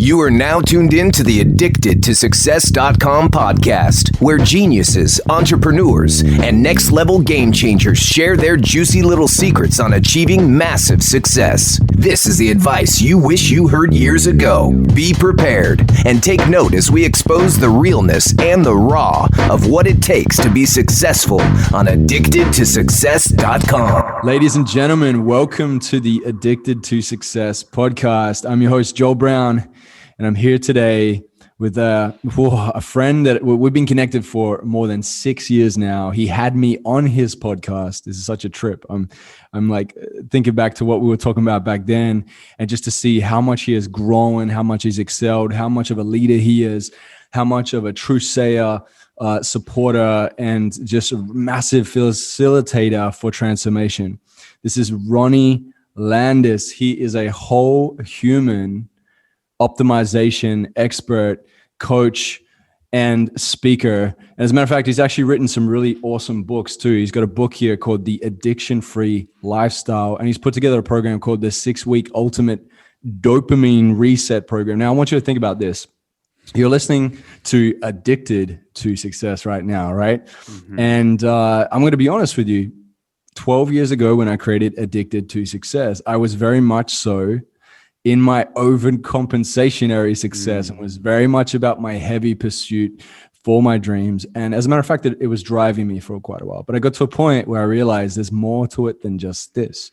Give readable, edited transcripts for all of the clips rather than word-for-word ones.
You are now tuned in to the Addicted to Success.com podcast, where geniuses, entrepreneurs, and next-level game changers share their juicy little secrets on achieving massive success. This is the advice you wish you heard years ago. Be prepared and take note as we expose the realness and the raw of what it takes to be successful on AddictedToSuccess.com. Ladies and gentlemen, welcome to the Addicted to Success podcast. I'm your host, Joel Brown, and I'm here today with a friend that we've been connected for more than 6 years now. He had me on his podcast. This is such a trip. I'm like thinking back to what we were talking about back then, and just to see how much he has grown, how much he's excelled, how much of a leader he is, how much of a true sayer, supporter, and just a massive facilitator for transformation. This is Ronnie Landis. He is a whole human optimization expert, coach, and speaker. As a matter of fact, he's actually written some really awesome books too. He's got a book here called The Addiction-Free Lifestyle, and he's put together a program called the 6-Week Ultimate Dopamine Reset Program. Now, I want you to think about this. You're listening to Addicted to Success right now, right? Mm-hmm. And I'm going to be honest with you. 12 years ago, when I created Addicted to Success, I was very much so in my overcompensationary success and was very much about my heavy pursuit for my dreams. And as a matter of fact, it was driving me for quite a while. But I got to a point where I realized there's more to it than just this.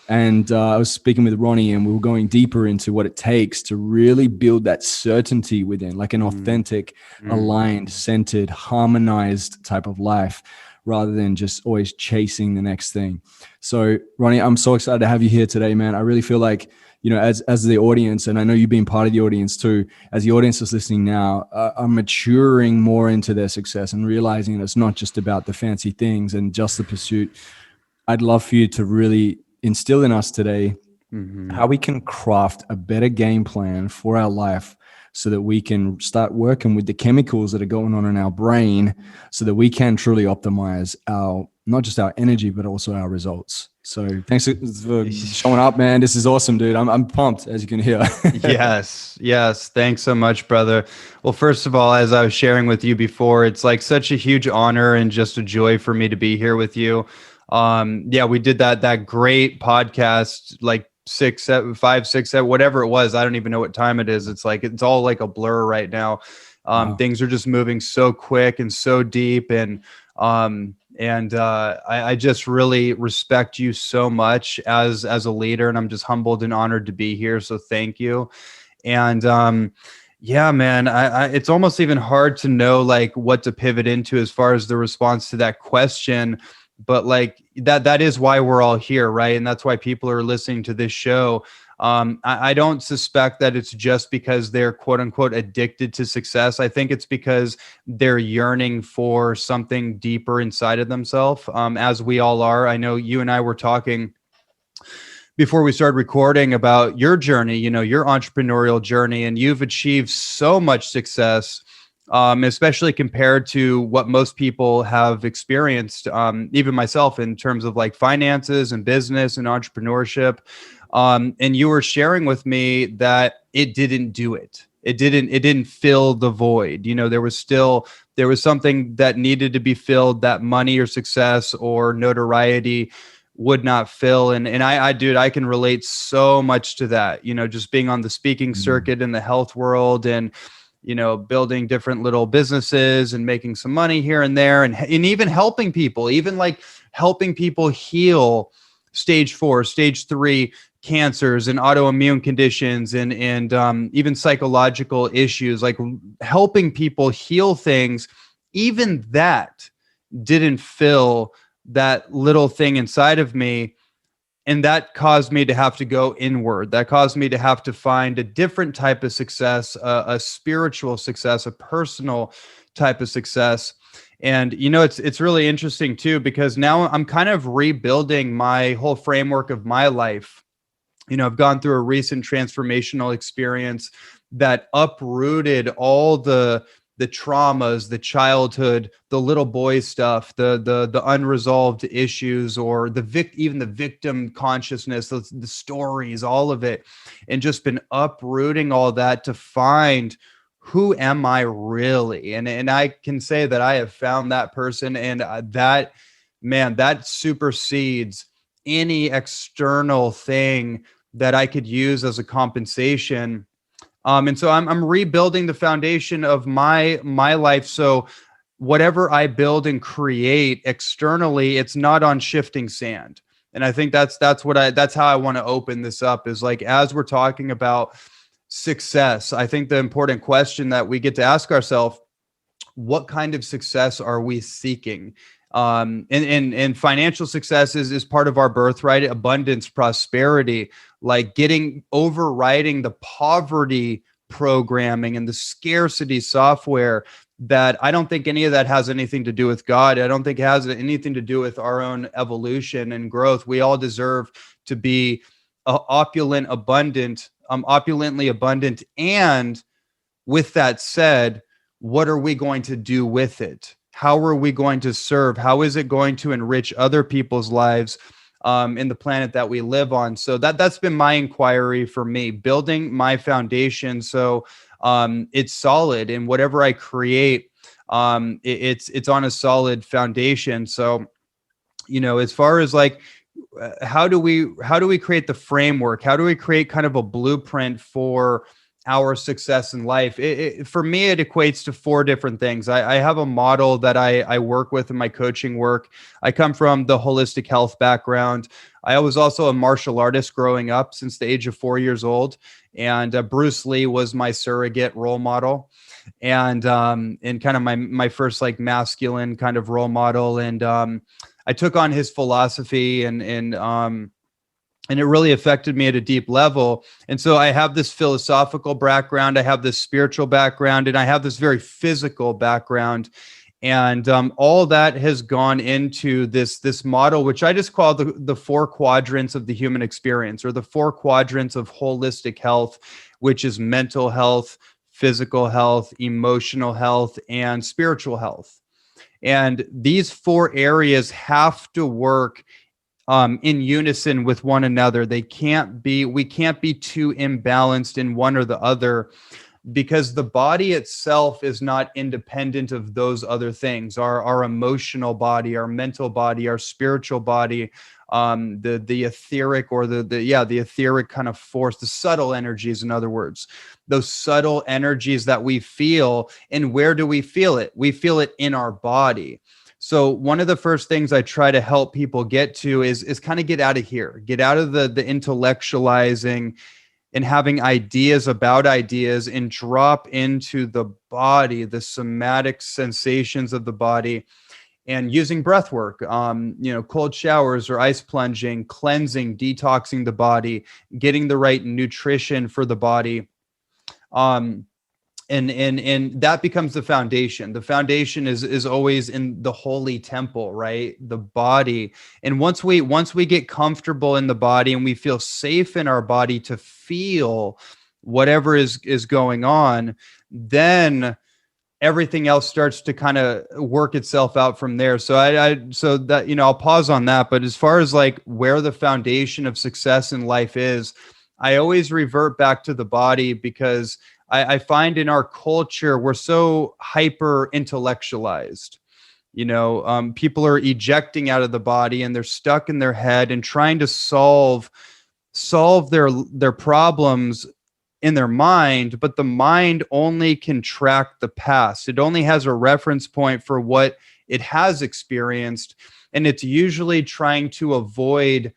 And I was speaking with Ronnie, and we were going deeper into what it takes to really build that certainty within, like an authentic, aligned, centered, harmonized type of life, rather than just always chasing the next thing. So, Ronnie, I'm so excited to have you here today, man. I really feel like, you know, as the audience, and I know you've been part of the audience too, as the audience is listening now, are maturing more into their success and realizing it's not just about the fancy things and just the pursuit. I'd love for you to really instill in us today how we can craft a better game plan for our life, so that we can start working with the chemicals that are going on in our brain, so that we can truly optimize not just our energy, but also our results. So thanks for showing up, man. This is awesome, dude. I'm pumped, as you can hear. Yes. Thanks so much, brother. Well, first of all, as I was sharing with you before, it's like such a huge honor and just a joy for me to be here with you. We did that great podcast, like 6, 7, 5, 6, 7, whatever it was. I don't even know what time it is. It's like, it's all like a blur right now. Wow. Things are just moving so quick and so deep. And I just really respect you so much as a leader, and I'm just humbled and honored to be here. So thank you. And, yeah, man, it's almost even hard to know like what to pivot into as far as the response to that question. But like that is why we're all here, right? And that's why people are listening to this show. I don't suspect that it's just because they're quote unquote addicted to success. I think it's because they're yearning for something deeper inside of themselves, as we all are. I know you and I were talking before we started recording about your journey, you know, your entrepreneurial journey, and you've achieved so much success, especially compared to what most people have experienced, even myself, in terms of like finances and business and entrepreneurship. And you were sharing with me that it didn't do it. It didn't fill the void. You know, there was something that needed to be filled that money or success or notoriety would not fill. And I can relate so much to that, you know, just being on the speaking circuit in the health world, and you know, building different little businesses and making some money here and there, and even helping people, heal stage 4, stage 3 cancers and autoimmune conditions, and even psychological issues, like helping people heal things. Even that didn't fill that little thing inside of me. And that caused me to have to go inward. That caused me to have to find a different type of success, a spiritual success, a personal type of success. And, you know, it's really interesting too, because now I'm kind of rebuilding my whole framework of my life. You know, I've gone through a recent transformational experience that uprooted all the the traumas, the childhood, the little boy stuff, the unresolved issues, or even the victim consciousness, the stories, all of it, and just been uprooting all that to find who am I really? And I can say that I have found that person, and that, man, that supersedes any external thing that I could use as a compensation. And so I'm rebuilding the foundation of my life. So whatever I build and create externally, it's not on shifting sand. And I think that's how I want to open this up, is like, as we're talking about success, I think the important question that we get to ask ourselves, what kind of success are we seeking? And financial success is part of our birthright, abundance, prosperity, like overriding the poverty programming and the scarcity software. That I don't think any of that has anything to do with God. I don't think it has anything to do with our own evolution and growth. We all deserve to be opulently abundant. And with that said, what are we going to do with it? How are we going to serve? How is it going to enrich other people's lives in the planet that we live on? So that's been my inquiry for me, building my foundation so it's solid, and whatever I create, it's on a solid foundation. So, as far as like, how do we create the framework? How do we create kind of a blueprint for our success in life? For me, it equates to 4 different things. I have a model that I work with in my coaching work. I come from the holistic health background. I was also a martial artist growing up since the age of 4 years old. And Bruce Lee was my surrogate role model, and kind of my first like masculine kind of role model. And I took on his philosophy, and it really affected me at a deep level. And so I have this philosophical background, I have this spiritual background, and I have this very physical background. And all that has gone into this model, which I just call the 4 quadrants of the human experience, or the 4 quadrants of holistic health, which is mental health, physical health, emotional health, and spiritual health. And these 4 areas have to work in unison with one another. We can't be too imbalanced in one or the other, because the body itself is not independent of those other things. Our emotional body, our mental body, our spiritual body, the etheric, or the etheric kind of force, the subtle energies, in other words, those subtle energies that we feel. And where do we feel it? We feel it in our body. So one of the first things I try to help people get to is kind of get out of here, get out of the intellectualizing and having ideas about ideas, and drop into the body, the somatic sensations of the body, and using breath work, cold showers or ice plunging, cleansing, detoxing the body, getting the right nutrition for the body. And that becomes the foundation. The foundation is always in the holy temple, right? The body. And once we get comfortable in the body, and we feel safe in our body to feel whatever is going on, then everything else starts to kind of work itself out from there. So so that, I'll pause on that. But as far as like where the foundation of success in life is, I always revert back to the body, because I find in our culture, we're so hyper intellectualized. People are ejecting out of the body, and they're stuck in their head and trying to solve their problems in their mind. But the mind only can track the past. It only has a reference point for what it has experienced. And it's usually trying to avoid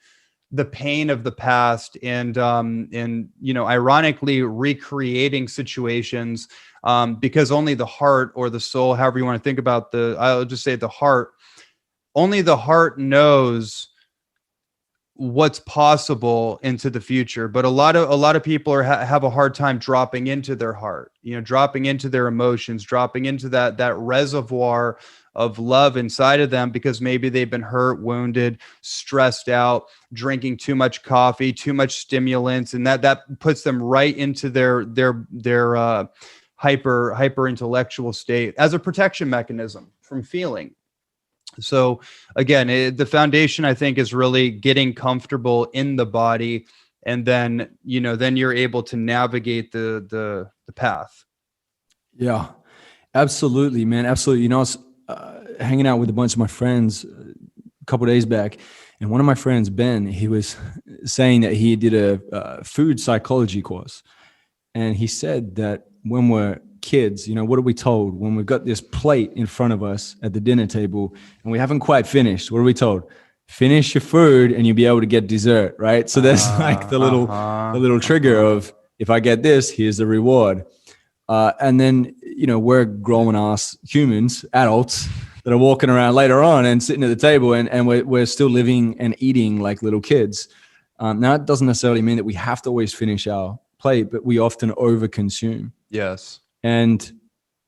the pain of the past, and ironically recreating situations, because only the heart, or the soul, however you want to think about I'll just say the heart, only the heart knows what's possible into the future. But a lot of people have a hard time dropping into their heart, dropping into their emotions, dropping into that reservoir of love inside of them, because maybe they've been hurt, wounded, stressed out, drinking too much coffee, too much stimulants, and that puts them right into their hyper intellectual state as a protection mechanism from feeling. So again, the foundation, I think, is really getting comfortable in the body, and then then you're able to navigate the path. Yeah, absolutely, man. Absolutely. I was hanging out with a bunch of my friends a couple of days back, and one of my friends, Ben, he was saying that he did a food psychology course, and he said that when we're kids, what are we told when we've got this plate in front of us at the dinner table and we haven't quite finished? What are we told? Finish your food and you'll be able to get dessert, right? So there's like the little trigger of, if I get this, here's the reward. And then, we're grown ass humans, adults that are walking around later on and sitting at the table and we're still living and eating like little kids. Now, it doesn't necessarily mean that we have to always finish our plate, but we often overconsume. Yes. And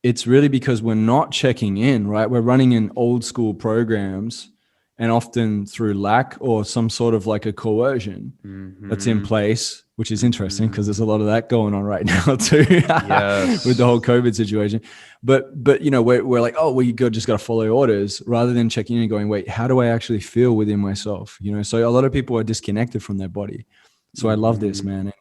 it's really because we're not checking in, right? We're running in old school programs, and often through lack or some sort of like a coercion that's in place, which is interesting because there's a lot of that going on right now too. Yes. With the whole COVID situation. But we're like, oh, we just got to follow orders rather than checking in and going, wait, how do I actually feel within myself? So a lot of people are disconnected from their body. So I love this, man.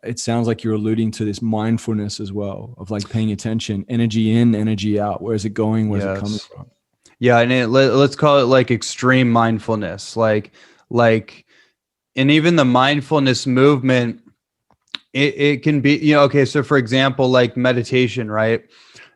It sounds like you're alluding to this mindfulness as well, of like paying attention, energy in, energy out. Where's it going? Where's it coming from? Yeah. And let's call it like extreme mindfulness, like, and even the mindfulness movement, it can be, okay. So for example, like meditation, right?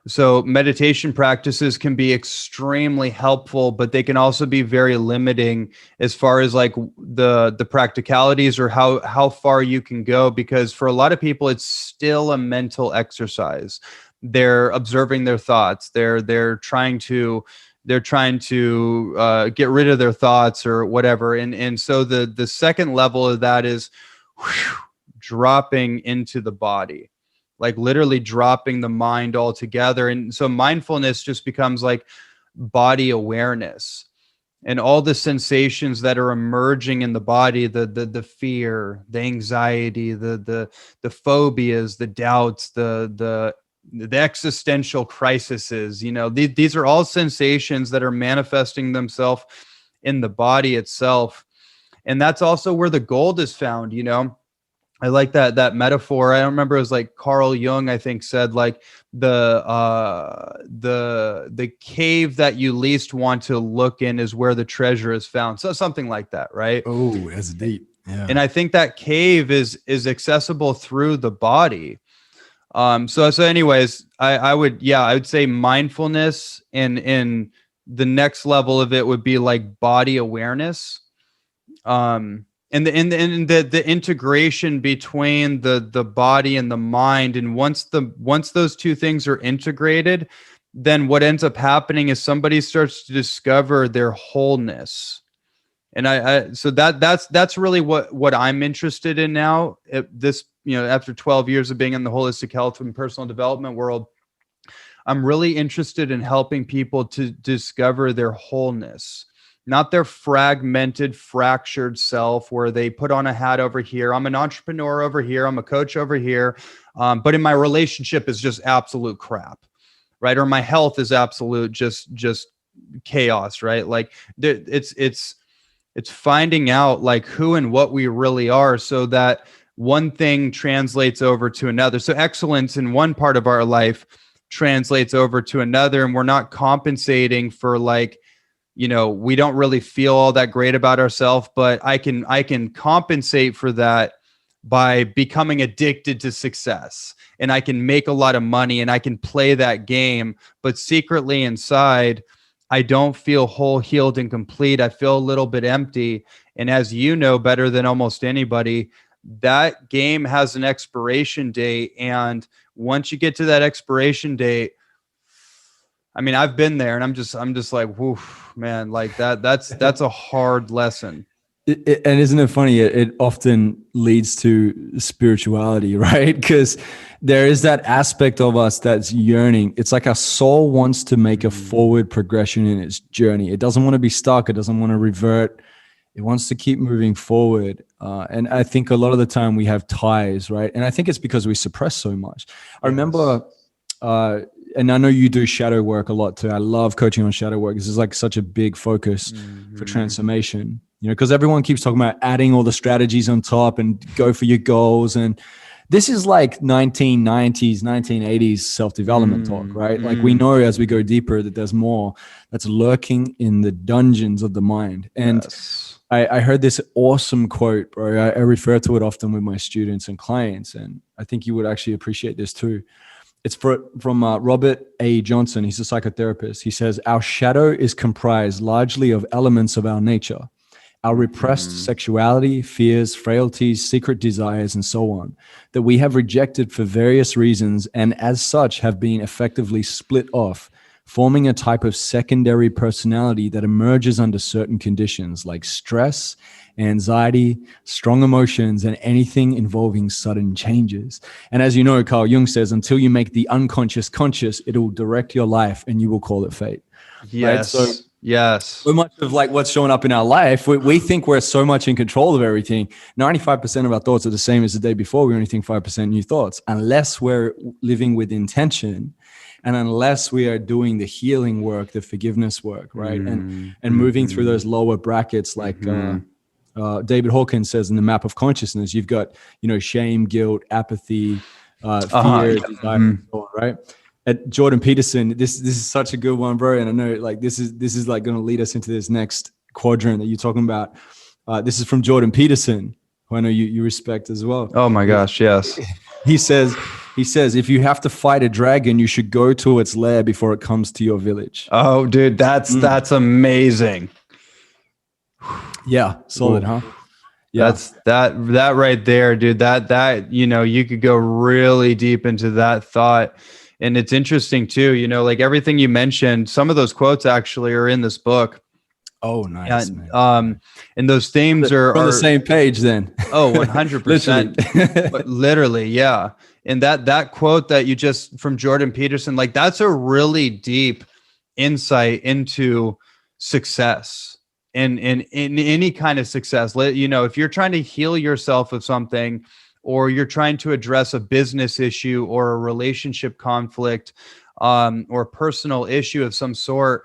So meditation practices can be extremely helpful, but they can also be very limiting as far as like the practicalities or how far you can go, because for a lot of people, it's still a mental exercise. They're observing their thoughts. They're trying to get rid of their thoughts or whatever. And so the second level of that is dropping into the body. Like literally dropping the mind altogether. And so mindfulness just becomes like body awareness and all the sensations that are emerging in the body, the fear, the anxiety, the phobias, the doubts, the existential crises. These are all sensations that are manifesting themselves in the body itself. And that's also where the gold is found, I like that metaphor. I don't remember. It was like Carl Jung, I think, said like the cave that you least want to look in is where the treasure is found. So something like that, right? Oh, that's deep. Yeah. And I think that cave is accessible through the body. So anyways, I would say mindfulness, and the next level of it would be like body awareness. And the integration between the body and the mind. And once those two things are integrated, then what ends up happening is somebody starts to discover their wholeness. And so that's really what I'm interested in now. After 12 years of being in the holistic health and personal development world, I'm really interested in helping people to discover their wholeness. Not their fragmented, fractured self where they put on a hat over here. I'm an entrepreneur over here. I'm a coach over here. But in my relationship is just absolute crap, right? Or my health is absolute just chaos, right? Like it's finding out like who and what we really are, so that one thing translates over to another. So excellence in one part of our life translates over to another, and we're not compensating for like, we don't really feel all that great about ourselves, but I can compensate for that by becoming addicted to success, and I can make a lot of money and I can play that game, but secretly inside, I don't feel whole, healed, and complete. I feel a little bit empty. And as you know better than almost anybody, that game has an expiration date. And once you get to that expiration date, I mean, I've been there, and I'm just like, whoo, man, like that's a hard lesson. And isn't it funny? It often leads to spirituality, right? Because there is that aspect of us that's yearning. It's like our soul wants to make a forward progression in its journey. It doesn't want to be stuck. It doesn't want to revert. It wants to keep moving forward. And I think a lot of the time we have ties, right? And I think it's because we suppress so much. I remember and I know you do shadow work a lot too. I love coaching on shadow work. This is like such a big focus for transformation, you know, because everyone keeps talking about adding all the strategies on top and go for your goals. And this is like 1990s, 1980s self-development talk, right? Like we know as we go deeper that there's more that's lurking in the dungeons of the mind. And I heard this awesome quote, bro. I refer to it often with my students and clients, and I think you would actually appreciate this too. It's from Robert A. Johnson. He's a psychotherapist. He says, our shadow is comprised largely of elements of our nature, our repressed sexuality, fears, frailties, secret desires, and so on, that we have rejected for various reasons and as such have been effectively split off, forming a type of secondary personality that emerges under certain conditions like stress, anxiety, strong emotions, and anything involving sudden changes. And as you know, Carl Jung says, until you make the unconscious conscious, it will direct your life and you will call it fate. Yes. Right? So so much of like what's showing up in our life, we think we're so much in control of everything. 95% of our thoughts are the same as the day before. We only think 5% new thoughts, unless we're living with intention. And unless we are doing the healing work, the forgiveness work, right? And moving through those lower brackets, like David Hawkins says in the map of consciousness, you've got, you know, shame, guilt, apathy, fear, desire, right? At Jordan Peterson, this is such a good one, bro. And I know like this is like going to lead us into this next quadrant that you're talking about. This is from Jordan Peterson, who I know you respect as well. Oh my gosh, yes. He says, if you have to fight a dragon, you should go to its lair before it comes to your village. Oh, dude, that's amazing. Yeah, solid, huh? Yeah, that's that right there, dude. That you know, you could go really deep into that thought. And it's interesting too, you know, like everything you mentioned, some of those quotes actually are in this book. Oh, nice. And those themes are on the same page then. Oh, 100%. But literally, yeah. And that quote that you just from Jordan Peterson, like that's a really deep insight into success and in any kind of success. You know, if you're trying to heal yourself of something, or you're trying to address a business issue or a relationship conflict, or a personal issue of some sort,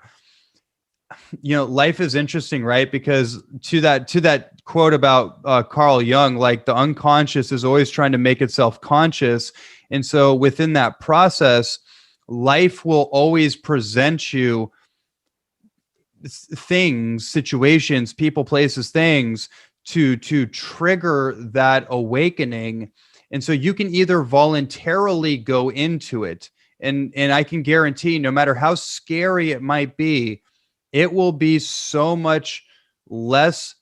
you know, life is interesting, right? Because to that quote about Carl Jung, like the unconscious is always trying to make itself conscious. And so within that process, life will always present you things, situations, people, places, things to trigger that awakening. And so you can either voluntarily go into it, and I can guarantee no matter how scary it might be, it will be so much less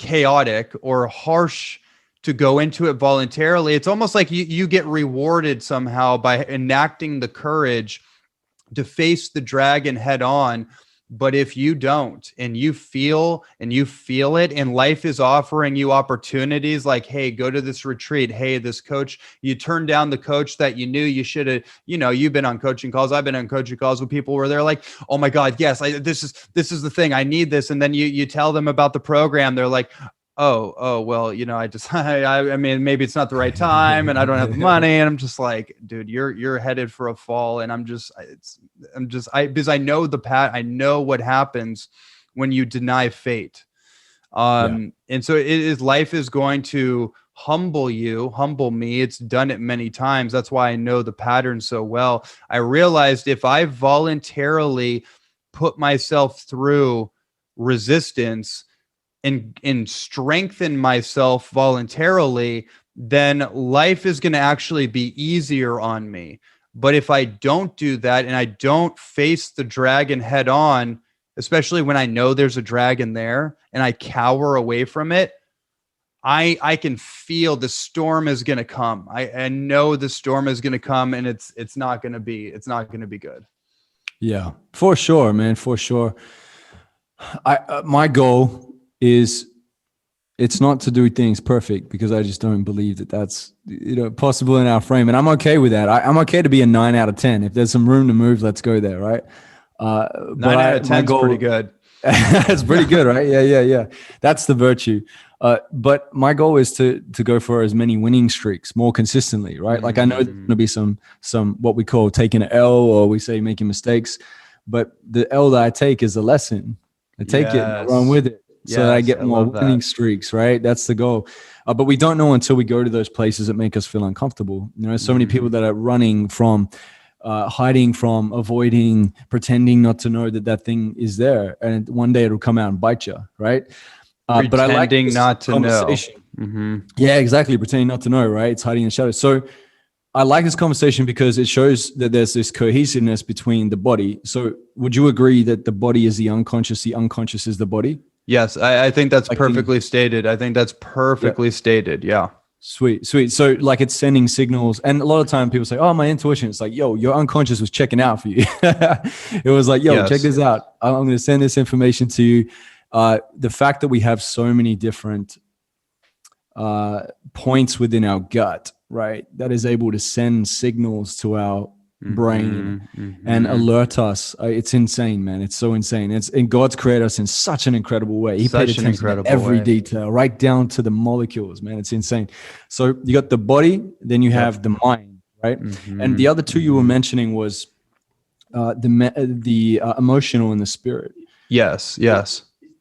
chaotic or harsh to go into it voluntarily. It's almost like you get rewarded somehow by enacting the courage to face the dragon head on. But if you don't, and you feel it, and life is offering you opportunities like, hey, go to this retreat. Hey, this coach, you turn down the coach that you knew you should have, you know, you've been on coaching calls. I've been on coaching calls with people where they're like, oh my God, yes, this is the thing. I need this. And then you tell them about the program. They're like, oh, well, you know, I mean, maybe it's not the right time and I don't have the money. And I'm just like, dude, you're headed for a fall. And because I know I know what happens when you deny fate. And so life is going to humble me. It's done it many times. That's why I know the pattern so well. I realized if I voluntarily put myself through resistance and strengthen myself voluntarily, then life is going to actually be easier on me. But if I don't do that and I don't face the dragon head on, especially when I know there's a dragon there and I cower away from it, I can feel the storm is going to come. I know the storm is going to come, and it's not going to be good. Yeah, for sure, man, for sure. My goal is, it's not to do things perfect, because I just don't believe that that's, you know, possible in our frame. And I'm okay with that. I'm okay to be a 9 out of 10. If there's some room to move, let's go there. Right. 9 out of 10 is pretty good. That's pretty good, right? Yeah. That's the virtue. But my goal is to go for as many winning streaks more consistently, right? Like I know there's going to be some what we call taking an L, or we say making mistakes, but the L that I take is a lesson. I take it and I run with it so that I get more winning streaks, right? That's the goal. But we don't know until we go to those places that make us feel uncomfortable. You know, so many people that are running from, hiding from, avoiding, pretending not to know that thing is there, and one day it'll come out and bite you, right? But I like not to know. Yeah, exactly. Pretending not to know, right? It's hiding in the shadows. So I like this conversation because it shows that there's this cohesiveness between the body. So would you agree that the body is the unconscious is the body? Yes, I think that's perfectly stated. I think that's perfectly stated. Yeah. Sweet. So like it's sending signals. And a lot of time people say, oh, my intuition. It's like, yo, your unconscious was checking out for you. It was like, yo, check this out. I'm going to send this information to you. The fact that we have so many different points within our gut, right, that is able to send signals to our brain and alert us. It's insane, man. It's so insane. And God's created us in such an incredible way. He paid attention to every detail, right down to the molecules, man. It's insane. So you got the body, then you have the mind, right? And the other two you were mentioning was the emotional and the spirit. Yes.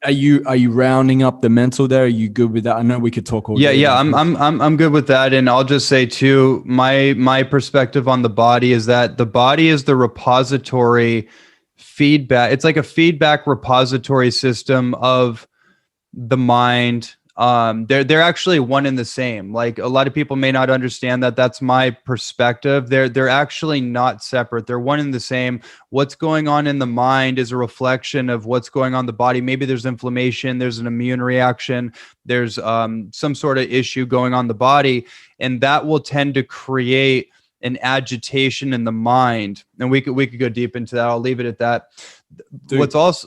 Are you rounding up the mental there? Are you good with that? I know we could talk all day. Yeah. I'm good with that. And I'll just say too, my perspective on the body is that the body is the repository feedback. It's like a feedback repository system of the mind. They're actually one and the same. Like a lot of people may not understand that. That's my perspective. They're actually not separate. They're one and the same. What's going on in the mind is a reflection of what's going on in the body. Maybe there's inflammation, there's an immune reaction, there's some sort of issue going on in the body, and that will tend to create an agitation in the mind. And we could go deep into that. I'll leave it at that. Dude, what's also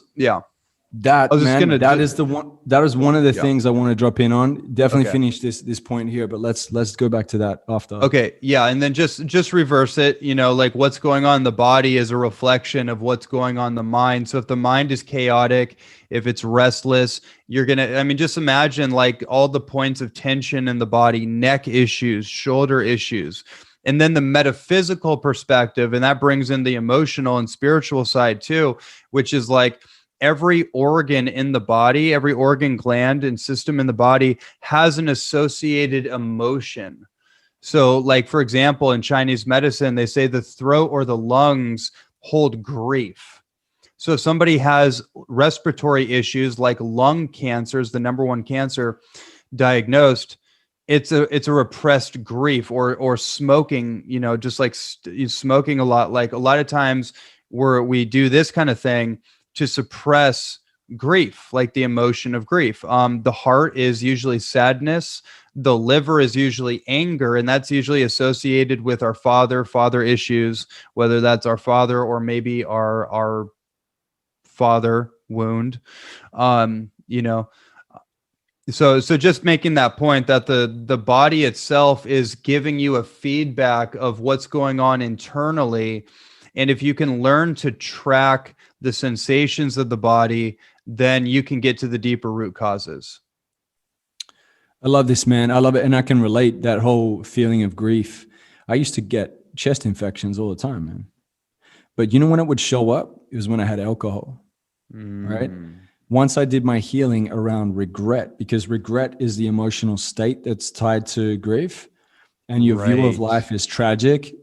that is one of the things I want to drop in on. Definitely finish this point here, but let's go back to that after. Okay. Yeah. And then just reverse it, like what's going on in the body is a reflection of what's going on in the mind. So if the mind is chaotic, if it's restless, just imagine like all the points of tension in the body, neck issues, shoulder issues, and then the metaphysical perspective. And that brings in the emotional and spiritual side too, which is like, every organ in the body, every organ, gland, and system in the body has an associated emotion. So like, for example, in Chinese medicine, they say the throat or the lungs hold grief. So if somebody has respiratory issues like lung cancer is the number one cancer diagnosed, it's a repressed grief, or smoking, just like smoking a lot. Like a lot of times where we do this kind of thing to suppress grief, like the emotion of grief. The heart is usually sadness. The liver is usually anger, and that's usually associated with our father issues, whether that's our father or maybe our father wound. So just making that point that the body itself is giving you a feedback of what's going on internally. And if you can learn to track the sensations of the body, then you can get to the deeper root causes. I love this, man. I love it. And I can relate that whole feeling of grief. I used to get chest infections all the time, man. But you know when it would show up? It was when I had alcohol, right? Once I did my healing around regret, because regret is the emotional state that's tied to grief, and your view of life is tragic.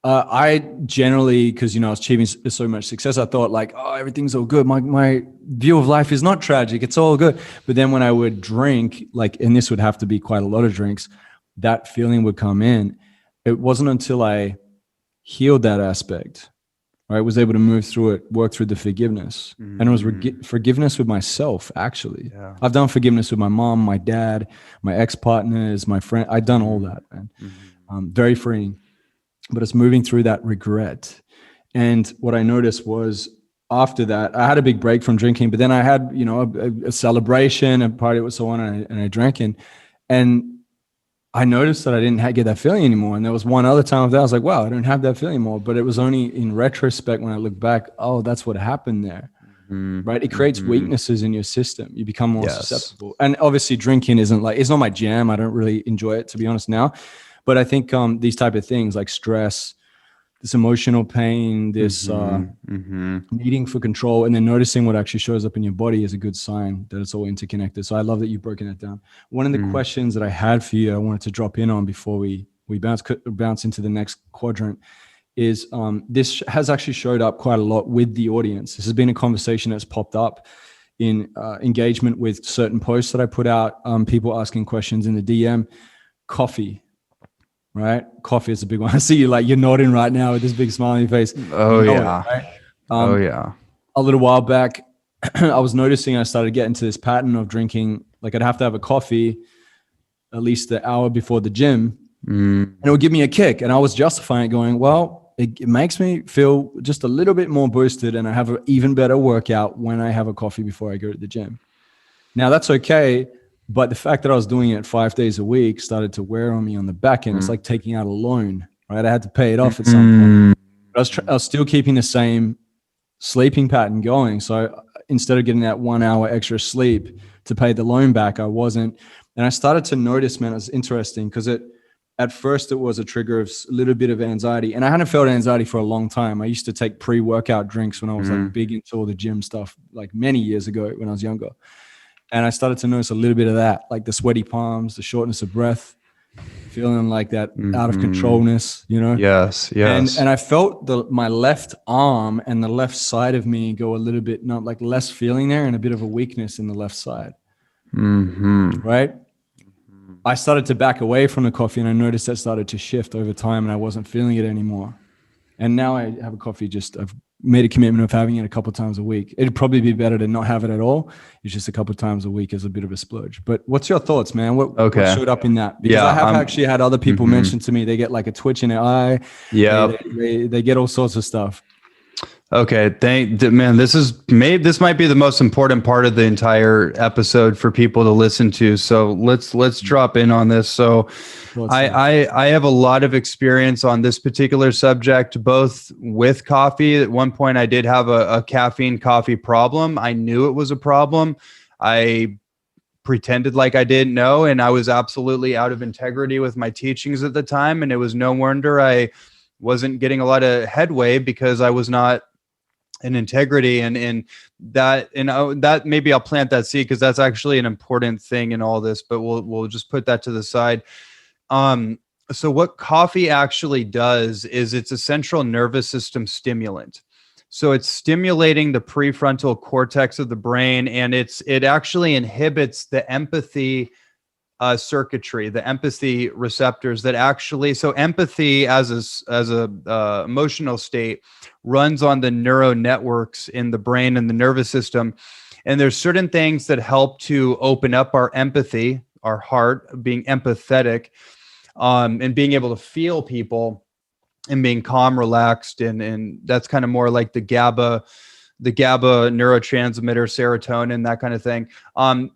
I generally, because I was achieving so much success, I thought like, oh, everything's all good. My view of life is not tragic; it's all good. But then when I would drink, like, and this would have to be quite a lot of drinks, that feeling would come in. It wasn't until I healed that aspect, right, was able to move through it, work through the forgiveness, and it was forgiveness with myself. Actually, I've done forgiveness with my mom, my dad, my ex-partners, my friend. I've done all that, man. Very freeing. But it's moving through that regret. And what I noticed was after that, I had a big break from drinking, but then I had, a celebration, a party with someone, and I drank in. And I noticed that I didn't get that feeling anymore. And there was one other time that I was like, wow, I don't have that feeling anymore. But it was only in retrospect when I look back, oh, that's what happened there. right? It creates weaknesses in your system. You become more susceptible. And obviously drinking isn't like, it's not my jam. I don't really enjoy it, to be honest now. But I think these type of things like stress, this emotional pain, this needing for control, and then noticing what actually shows up in your body is a good sign that it's all interconnected. So I love that you've broken it down. One of the questions that I had for you, I wanted to drop in on before we bounce into the next quadrant, is this has actually showed up quite a lot with the audience. This has been a conversation that's popped up in engagement with certain posts that I put out, people asking questions in the DM. Coffee. Right? Coffee is a big one. I see you like you're nodding right now with this big smile on your face. Oh, yeah. Right? A little while back, I was noticing I started getting to this pattern of drinking. Like I'd have to have a coffee at least an hour before the gym, and it would give me a kick. And I was justifying it, going, well, it makes me feel just a little bit more boosted, and I have an even better workout when I have a coffee before I go to the gym. Now that's okay. But the fact that I was doing it 5 days a week started to wear on me on the back end. It's like taking out a loan, right? I had to pay it off at some point. But I was still keeping the same sleeping pattern going. So instead of getting that 1 hour extra sleep to pay the loan back, I wasn't. And I started to notice, man, it was interesting because at first it was a trigger of a little bit of anxiety. And I hadn't felt anxiety for a long time. I used to take pre-workout drinks when I was like big into all the gym stuff, like many years ago when I was younger. And I started to notice a little bit of that, like the sweaty palms, the shortness of breath, feeling like that out of controlness, you know? Yes. And I felt my left arm and the left side of me go a little bit, not like less feeling there, and a bit of a weakness in the left side. Right? I started to back away from the coffee, and I noticed that started to shift over time, and I wasn't feeling it anymore. And now I have a coffee, I've made a commitment of having it a couple of times a week. It'd probably be better to not have it at all. It's just a couple of times a week is a bit of a splurge. But what's your thoughts, man? What showed up in that? Because I have actually had other people mention to me, they get like a twitch in their eye. Yeah. They get all sorts of stuff. Okay, man, this might be the most important part of the entire episode for people to listen to. So let's drop in on this. So I have a lot of experience on this particular subject, both with coffee. At one point I did have a caffeine coffee problem. I knew it was a problem. I pretended like I didn't know, and I was absolutely out of integrity with my teachings at the time. And it was no wonder I wasn't getting a lot of headway, because I was not in integrity, and that maybe I'll plant that seed, because that's actually an important thing in all this, but we'll just put that to the side. So what coffee actually does is it's a central nervous system stimulant. So it's stimulating the prefrontal cortex of the brain, and it actually inhibits the empathy circuitry, the empathy receptors that actually, so empathy as a emotional state runs on the neural networks in the brain and the nervous system. And there's certain things that help to open up our empathy, our heart, being empathetic, and being able to feel people and being calm, relaxed. And that's kind of more like the GABA neurotransmitter, serotonin, that kind of thing.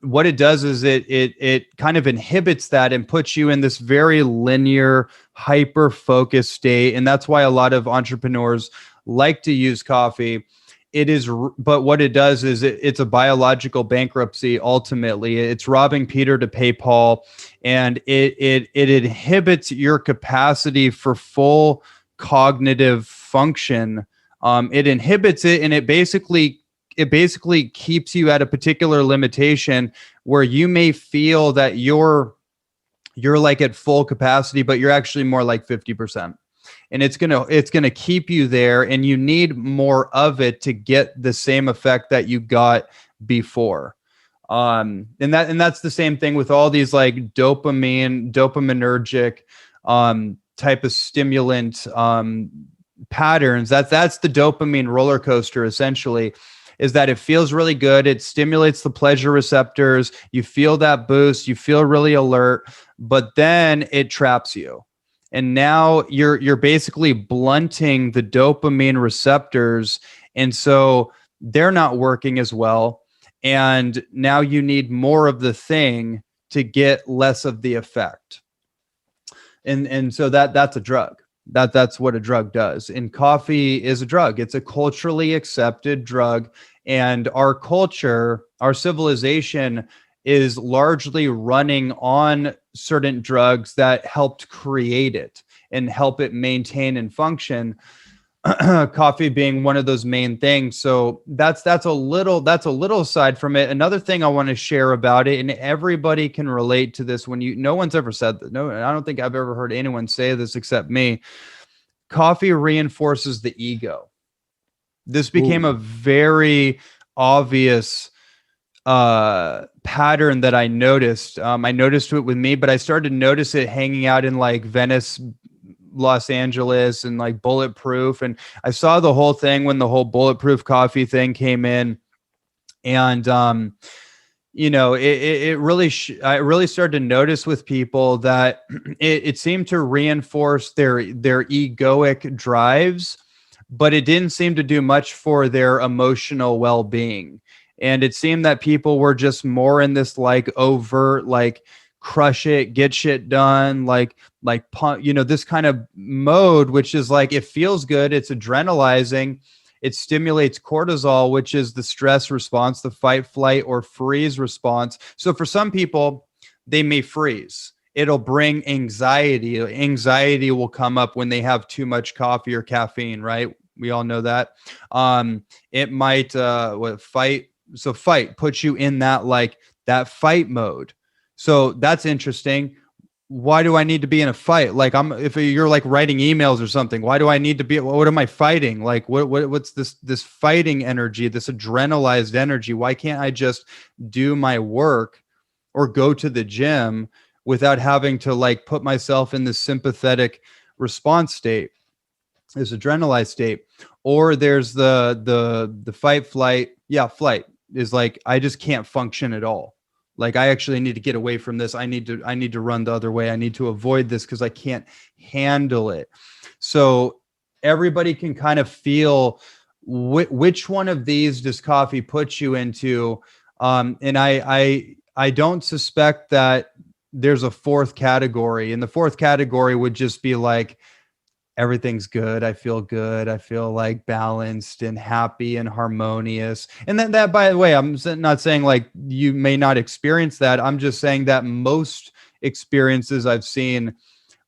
What it does is it kind of inhibits that and puts you in this very linear, hyper-focused state. And that's why a lot of entrepreneurs like to use coffee. But what it does is it's a biological bankruptcy. Ultimately, it's robbing Peter to pay Paul, and it inhibits your capacity for full cognitive function. It inhibits it, and it basically keeps you at a particular limitation where you may feel that you're like at full capacity, but you're actually more like 50%. And it's gonna keep you there, and you need more of it to get the same effect that you got before. And that's the same thing with all these like dopaminergic type of stimulant patterns. That's the dopamine roller coaster, essentially, is that it feels really good. It stimulates the pleasure receptors. You feel that boost. You feel really alert, but then it traps you. And now you're basically blunting the dopamine receptors. And so they're not working as well. And now you need more of the thing to get less of the effect. And so that's a drug. That's what a drug does. And coffee is a drug. It's a culturally accepted drug. And our culture, our civilization is largely running on certain drugs that helped create it and help it maintain and function. Coffee being one of those main things. So that's a little aside from it. Another thing I want to share about it, and everybody can relate to this, no one's ever said that. No, I don't think I've ever heard anyone say this except me. Coffee reinforces the ego. This became a very obvious pattern that I noticed. I noticed it with me, but I started to notice it hanging out in like Venice, Los Angeles, and like Bulletproof. And I saw the whole thing when the whole Bulletproof coffee thing came in. And, it really, I really started to notice with people that it seemed to reinforce their egoic drives, but it didn't seem to do much for their emotional well-being. And it seemed that people were just more in this like overt, like crush it, get shit done, like this kind of mode, which is like, it feels good. It's adrenalizing. It stimulates cortisol, which is the stress response, the fight, flight, or freeze response. So for some people, they may freeze. It'll bring anxiety. Anxiety will come up when they have too much coffee or caffeine, right? We all know that. It might fight. So fight puts you in that fight mode. So that's interesting. Why do I need to be in a fight? Like if you're like writing emails or something, why do I need to be, what am I fighting? Like what's this fighting energy, this adrenalized energy? Why can't I just do my work or go to the gym without having to like put myself in this sympathetic response state, this adrenalized state? Or there's the fight, flight. Yeah. Flight is like, I just can't function at all. Like I actually need to get away from this. I need to run the other way. I need to avoid this because I can't handle it. So everybody can kind of feel which one of these does coffee put you into. And I don't suspect that there's a fourth category. And the fourth category would just be like, everything's good. I feel good. I feel like balanced and happy and harmonious. And then that, by the way, I'm not saying like you may not experience that. I'm just saying that most experiences I've seen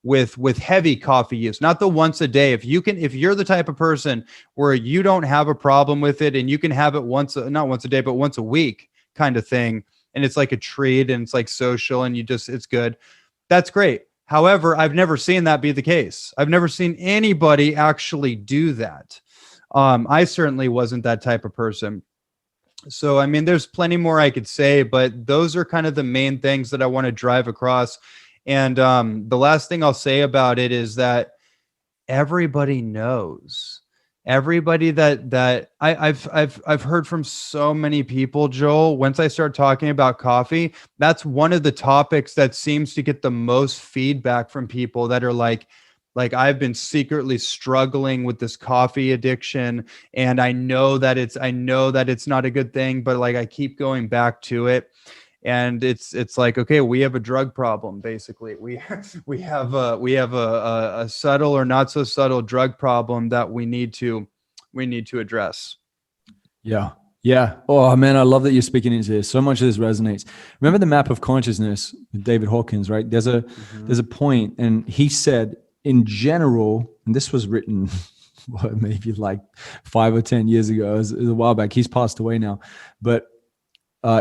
with heavy coffee use, not the once a day. If you're the type of person where you don't have a problem with it and you can have it not once a day, but once a week kind of thing. And it's like a treat and it's like social and it's good. That's great. However, I've never seen that be the case. I've never seen anybody actually do that. I certainly wasn't that type of person. So, I mean, there's plenty more I could say, but those are kind of the main things that I want to drive across. And the last thing I'll say about it is that everybody knows. Everybody that I've heard from so many people, Joel, once I start talking about coffee, that's one of the topics that seems to get the most feedback from people that are like I've been secretly struggling with this coffee addiction. And I know that it's not a good thing, but like I keep going back to it. And it's like, okay, we have a drug problem. Basically, we have a subtle or not so subtle drug problem that we need to address. Yeah. Oh man, I love that you're speaking into this. So much of this resonates. Remember the map of consciousness with David Hawkins, right? There's a point, and he said in general, and this was written maybe like 5 or 10 years ago. It was a while back. He's passed away now, but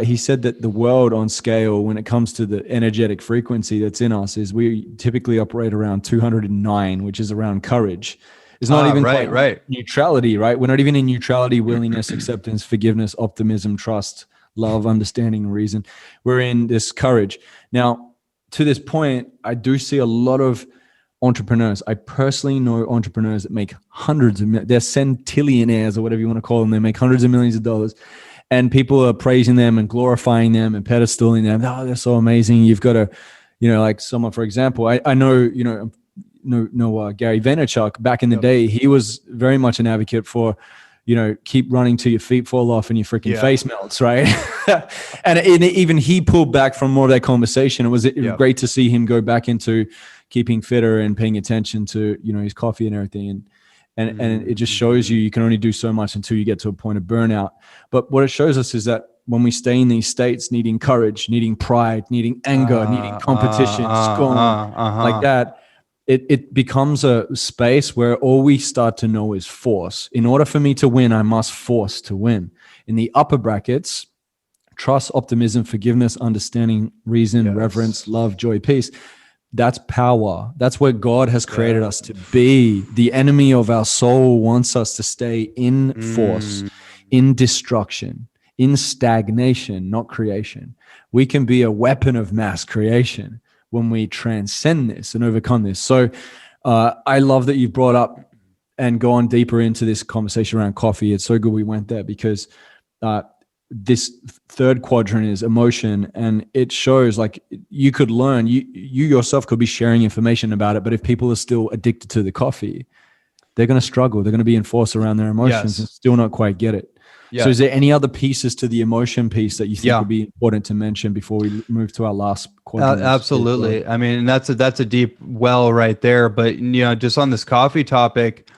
he said that the world on scale, when it comes to the energetic frequency that's in us, is we typically operate around 209, which is around courage. It's not even right. Neutrality, right? We're not even in neutrality, willingness, acceptance, forgiveness, optimism, trust, love, understanding, reason. We're in this courage. Now, to this point, I do see a lot of entrepreneurs. I personally know entrepreneurs that make they're centillionaires or whatever you want to call them. They make hundreds of millions of dollars. And people are praising them and glorifying them and pedestaling them. Oh, they're so amazing. You've got to, like someone, for example, I know, Gary Vaynerchuk back in the day, he was very much an advocate for, keep running till your feet fall off and your freaking face melts, right? And even he pulled back from more of that conversation. It was great to see him go back into keeping fitter and paying attention to, his coffee and everything. And it just shows you can only do so much until you get to a point of burnout. But what it shows us is that when we stay in these states, needing courage, needing pride, needing anger, needing competition, scorn, like that, it becomes a space where all we start to know is force. In order for me to win, I must force to win. In the upper brackets, trust, optimism, forgiveness, understanding, reason, reverence, love, joy, peace. That's power. That's where God has created us to be. The enemy of our soul wants us to stay in force, in destruction, in stagnation, not creation. We can be a weapon of mass creation when we transcend this and overcome this. So I love that you've brought up and gone deeper into this conversation around coffee. It's so good we went there, because this third quadrant is emotion, and it shows like you could learn, you yourself could be sharing information about it, but if people are still addicted to the coffee, they're going to struggle. They're going to be enforced around their emotions and still not quite get it. So is there any other pieces to the emotion piece that you think would be important to mention before we move to our last quadrant? Absolutely. I mean, that's a deep well right there. But, just on this coffee topic,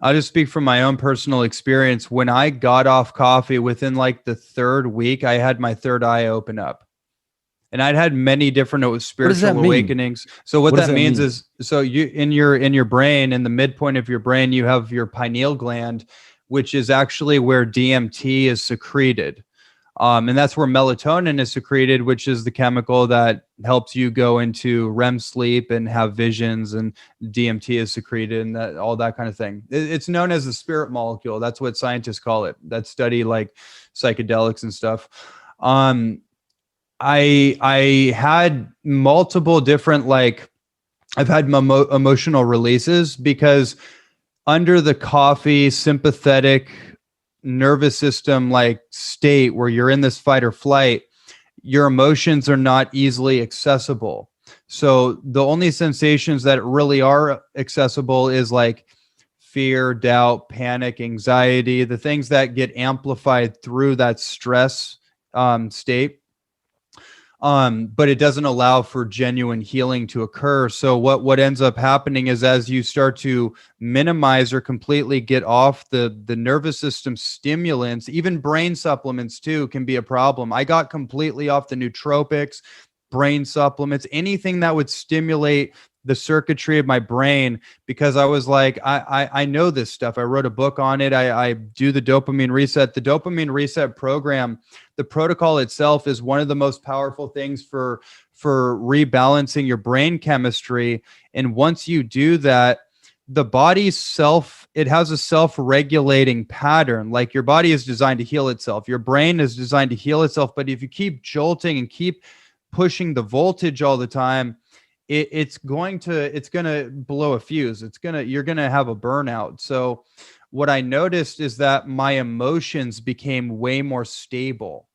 I'll just speak from my own personal experience. When I got off coffee, within like the third week, I had my third eye open up. And I'd had many different spiritual awakenings. So what that means is, so you in your brain, in the midpoint of your brain, you have your pineal gland, which is actually where DMT is secreted. And that's where melatonin is secreted, which is the chemical that helps you go into REM sleep and have visions, and DMT is secreted and all that kind of thing. It's known as the spirit molecule. That's what scientists call it, that study like psychedelics and stuff. I had multiple different, I've had emotional releases, because under the coffee sympathetic nervous system state where you're in this fight or flight, your emotions are not easily accessible. So the only sensations that really are accessible is fear, doubt, panic, anxiety, the things that get amplified through that stress state. But it doesn't allow for genuine healing to occur. So what ends up happening is, as you start to minimize or completely get off the nervous system stimulants, even brain supplements too can be a problem. I got completely off the nootropics, brain supplements, anything that would stimulate the circuitry of my brain, because I was like, I know this stuff. I wrote a book on it. I do the dopamine reset. The dopamine reset program, the protocol itself, is one of the most powerful things for rebalancing your brain chemistry. And once you do that, the body's it has a self-regulating pattern. Like, your body is designed to heal itself. Your brain is designed to heal itself. But if you keep jolting and keep pushing the voltage all the time, it's going to blow a fuse. You're going to have a burnout. So what I noticed is that my emotions became way more stable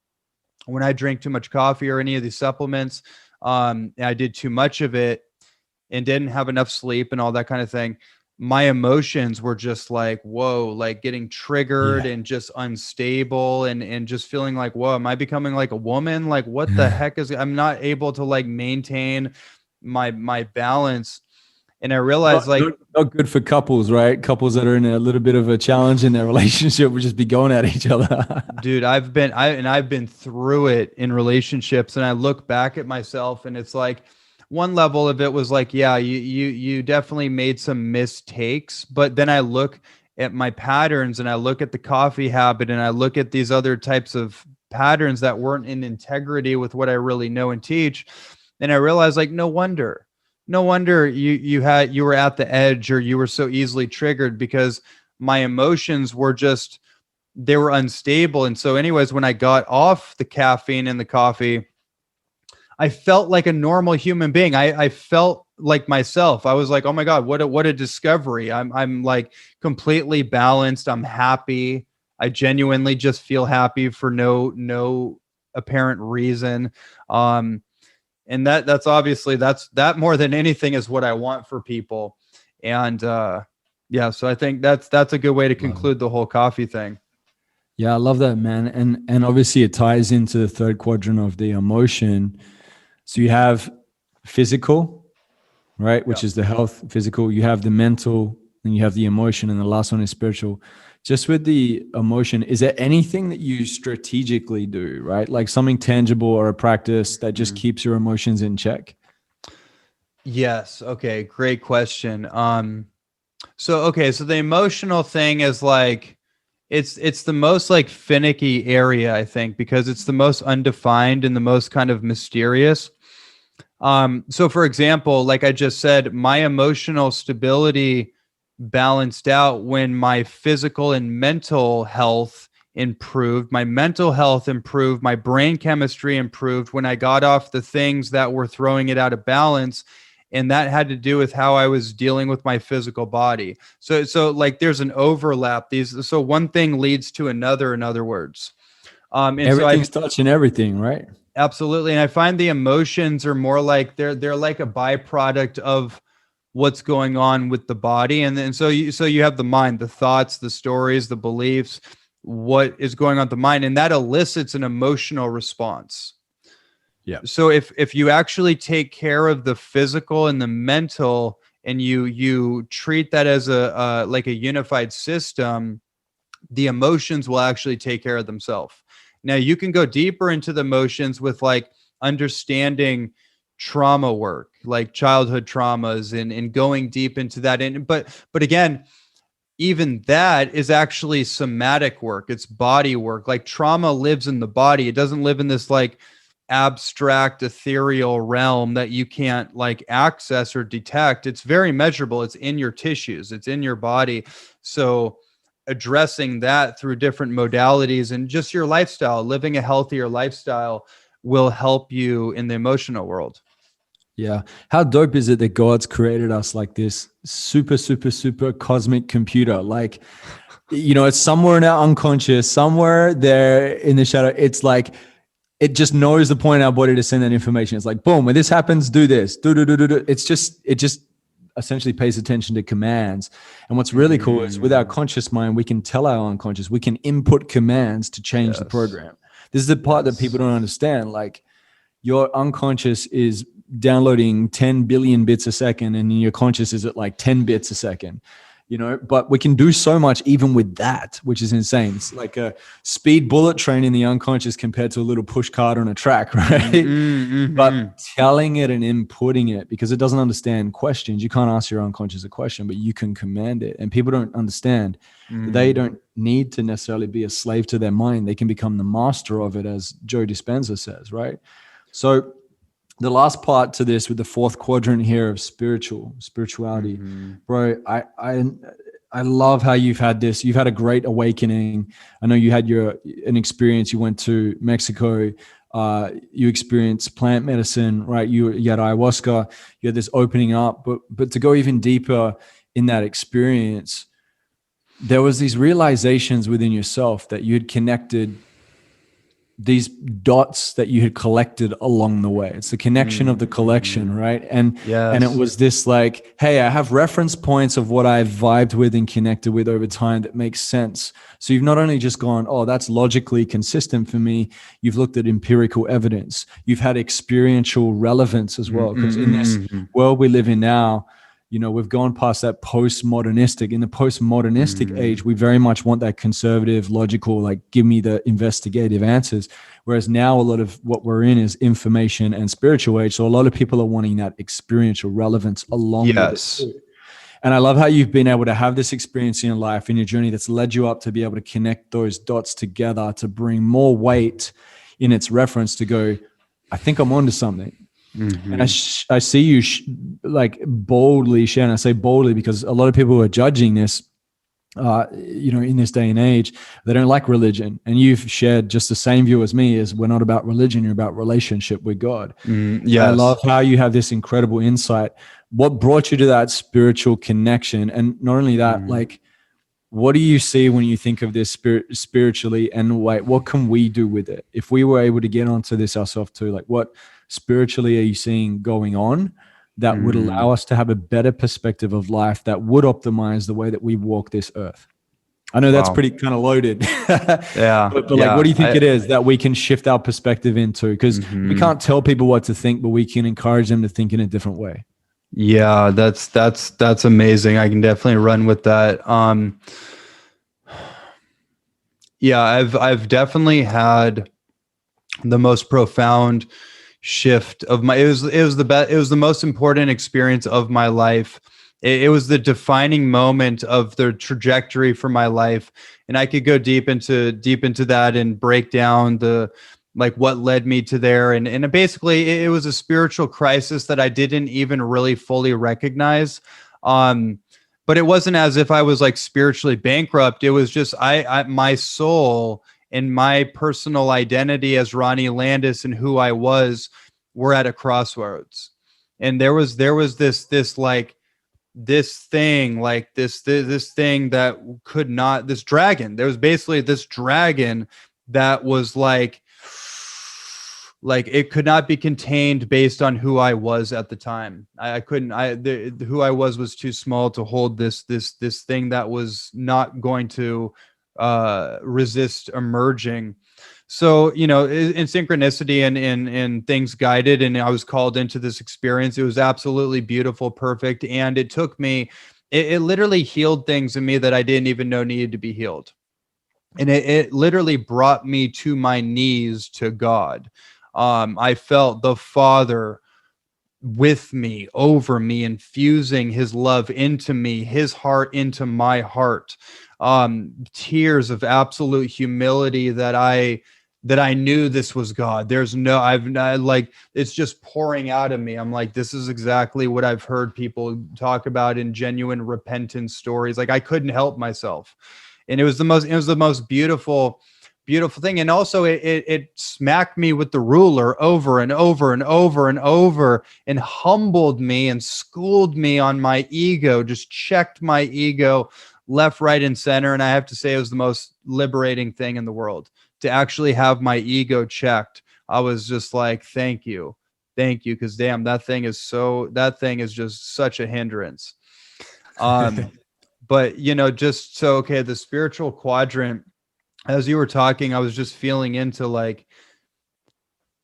when I drank too much coffee or any of these supplements. I did too much of it and didn't have enough sleep and all that kind of thing. My emotions were just getting triggered and just unstable and just feeling like, whoa, am I becoming like a woman? Like, what the heck I'm not able to maintain my balance. And I realized not good for couples, right? Couples that are in a little bit of a challenge in their relationship would just be going at each other. Dude, I've been through it in relationships, and I look back at myself, and it's like, one level of it was you definitely made some mistakes, but then I look at my patterns, and I look at the coffee habit, and I look at these other types of patterns that weren't in integrity with what I really know and teach. And I realized, no wonder you were at the edge, or you were so easily triggered, because my emotions were they were unstable. And so anyways, when I got off the caffeine and the coffee, I felt like a normal human being. I felt like myself. I was like, oh my God, what a discovery. I'm completely balanced. I'm happy. I genuinely just feel happy for no apparent reason. And that's obviously that more than anything is what I want for people. And Yeah. So I think that's a good way to conclude the whole coffee thing. Yeah, I love that, man. And obviously it ties into the third quadrant of the emotion. So you have physical, right? Which is the health, physical. You have the mental, and you have the emotion, and the last one is spiritual. Just with the emotion, is there anything that you strategically do, right? Like something tangible or a practice that just keeps your emotions in check? Yes. Okay. Great question. So the emotional thing is like it's the most like finicky area, I think, because it's the most undefined and the most kind of mysterious. So for example, like I just said, my emotional stability balanced out when my physical and mental health improved. My mental health improved. My brain chemistry improved when I got off the things that were throwing it out of balance. And that had to do with how I was dealing with my physical body. So like there's an overlap. So one thing leads to another, in other words. And Everything's touching everything, right? absolutely. And I find the emotions are more like they're like a byproduct of what's going on with the body. And then so you have the mind, the thoughts, the stories, the beliefs, what is going on with the mind, and that elicits an emotional response. Yeah. So if you actually take care of the physical and the mental, and you treat that as a like a unified system, the emotions will actually take care of themselves. Now you can go deeper into the emotions with like understanding trauma work, like childhood traumas, and going deep into that. And but again, even that is actually somatic work. It's body work. Like trauma lives in the body. It doesn't live in this like abstract ethereal realm that you can't like access or detect. It's very measurable. It's in your tissues, it's in your body. So addressing that through different modalities and just your lifestyle, living a healthier lifestyle, will help you in the emotional world. Yeah. How dope is it that God's created us like this super, super, super cosmic computer? Like, it's somewhere in our unconscious, somewhere there in the shadow. It's like, it just knows the point in our body to send that information. It's like, boom, when this happens, do this, do. It just essentially pays attention to commands. And what's really cool is with our conscious mind, we can tell our unconscious, we can input commands to change the program. This is the part that people don't understand. Like your unconscious is downloading 10 billion bits a second and your conscious is at like 10 bits a second. But we can do so much even with that, which is insane. It's like a speed bullet train in the unconscious compared to a little push card on a track, right? But telling it and inputting it, because it doesn't understand questions. You can't ask your unconscious a question, but you can command it. And people don't understand that they don't need to necessarily be a slave to their mind. They can become the master of it, as Joe Dispenza says, right? So the last part to this with the fourth quadrant here of spirituality, bro, I love how you've had this. You've had a great awakening. I know you had an experience. You went to Mexico. You experienced plant medicine, right? You had ayahuasca. You had this opening up, but to go even deeper in that experience, there was these realizations within yourself that you had connected these dots that you had collected along the way. It's the connection of the collection, right? And it was this like, hey, I have reference points of what I've vibed with and connected with over time that makes sense. So you've not only just gone, oh, that's logically consistent for me. You've looked at empirical evidence. You've had experiential relevance as well. Because in this world we live in now, we've gone past that postmodernistic. In the postmodernistic age, we very much want that conservative, logical, like give me the investigative answers. Whereas now a lot of what we're in is information and spiritual age. So a lot of people are wanting that experiential relevance along with it too. And I love how you've been able to have this experience in your life, in your journey, that's led you up to be able to connect those dots together to bring more weight in its reference to go, I think I'm onto something. And I see you like boldly share, and I say boldly because a lot of people who are judging this, in this day and age, they don't like religion. And you've shared just the same view as me, is we're not about religion, you're about relationship with God. I love how you have this incredible insight. What brought you to that spiritual connection? And not only that, like, what do you see when you think of this spiritually, and what can we do with it? If we were able to get onto this ourselves too, like what spiritually are you seeing going on that would allow us to have a better perspective of life, that would optimize the way that we walk this earth. I know that's pretty kind of loaded. Yeah. but like, what do you think it is that we can shift our perspective into? Because we can't tell people what to think, but we can encourage them to think in a different way. Yeah, that's amazing. I can definitely run with that. Yeah, I've definitely had the most profound shift of my, it was the best, it was the most important experience of my life. It was the defining moment of the trajectory for my life. And I could go deep into that and break down the, like, what led me to there. And basically it was a spiritual crisis that I didn't even really fully recognize. But it wasn't as if I was like spiritually bankrupt. It was just, my soul and my personal identity as Ronnie Landis and who I was were at a crossroads. And there was this like, this thing that could not, this dragon, there was basically this dragon that was like it could not be contained based on who I was at the time. I couldn't, who I was too small to hold this thing that was not going to resist emerging. So, you know, in synchronicity and things guided, and I was called into this experience. It was absolutely beautiful, perfect. And it took me, it literally healed things in me that I didn't even know needed to be healed. And it literally brought me to my knees to God. I felt the Father with me, over me, infusing his love into me, his heart into my heart. Tears of absolute humility that I knew this was God. There's no, like, it's just pouring out of me. I'm like, this is exactly what I've heard people talk about in genuine repentance stories. Like, I couldn't help myself. And it was the most beautiful thing. And also it smacked me with the ruler over and over and over and over, and humbled me and schooled me on my ego, just checked my ego left, right, and center. And I have to say, it was the most liberating thing in the world to actually have my ego checked. I was just like, thank you. Cause damn, that thing is just such a hindrance. But you know, just so, okay, the spiritual quadrant, as you were talking, I was just feeling into like,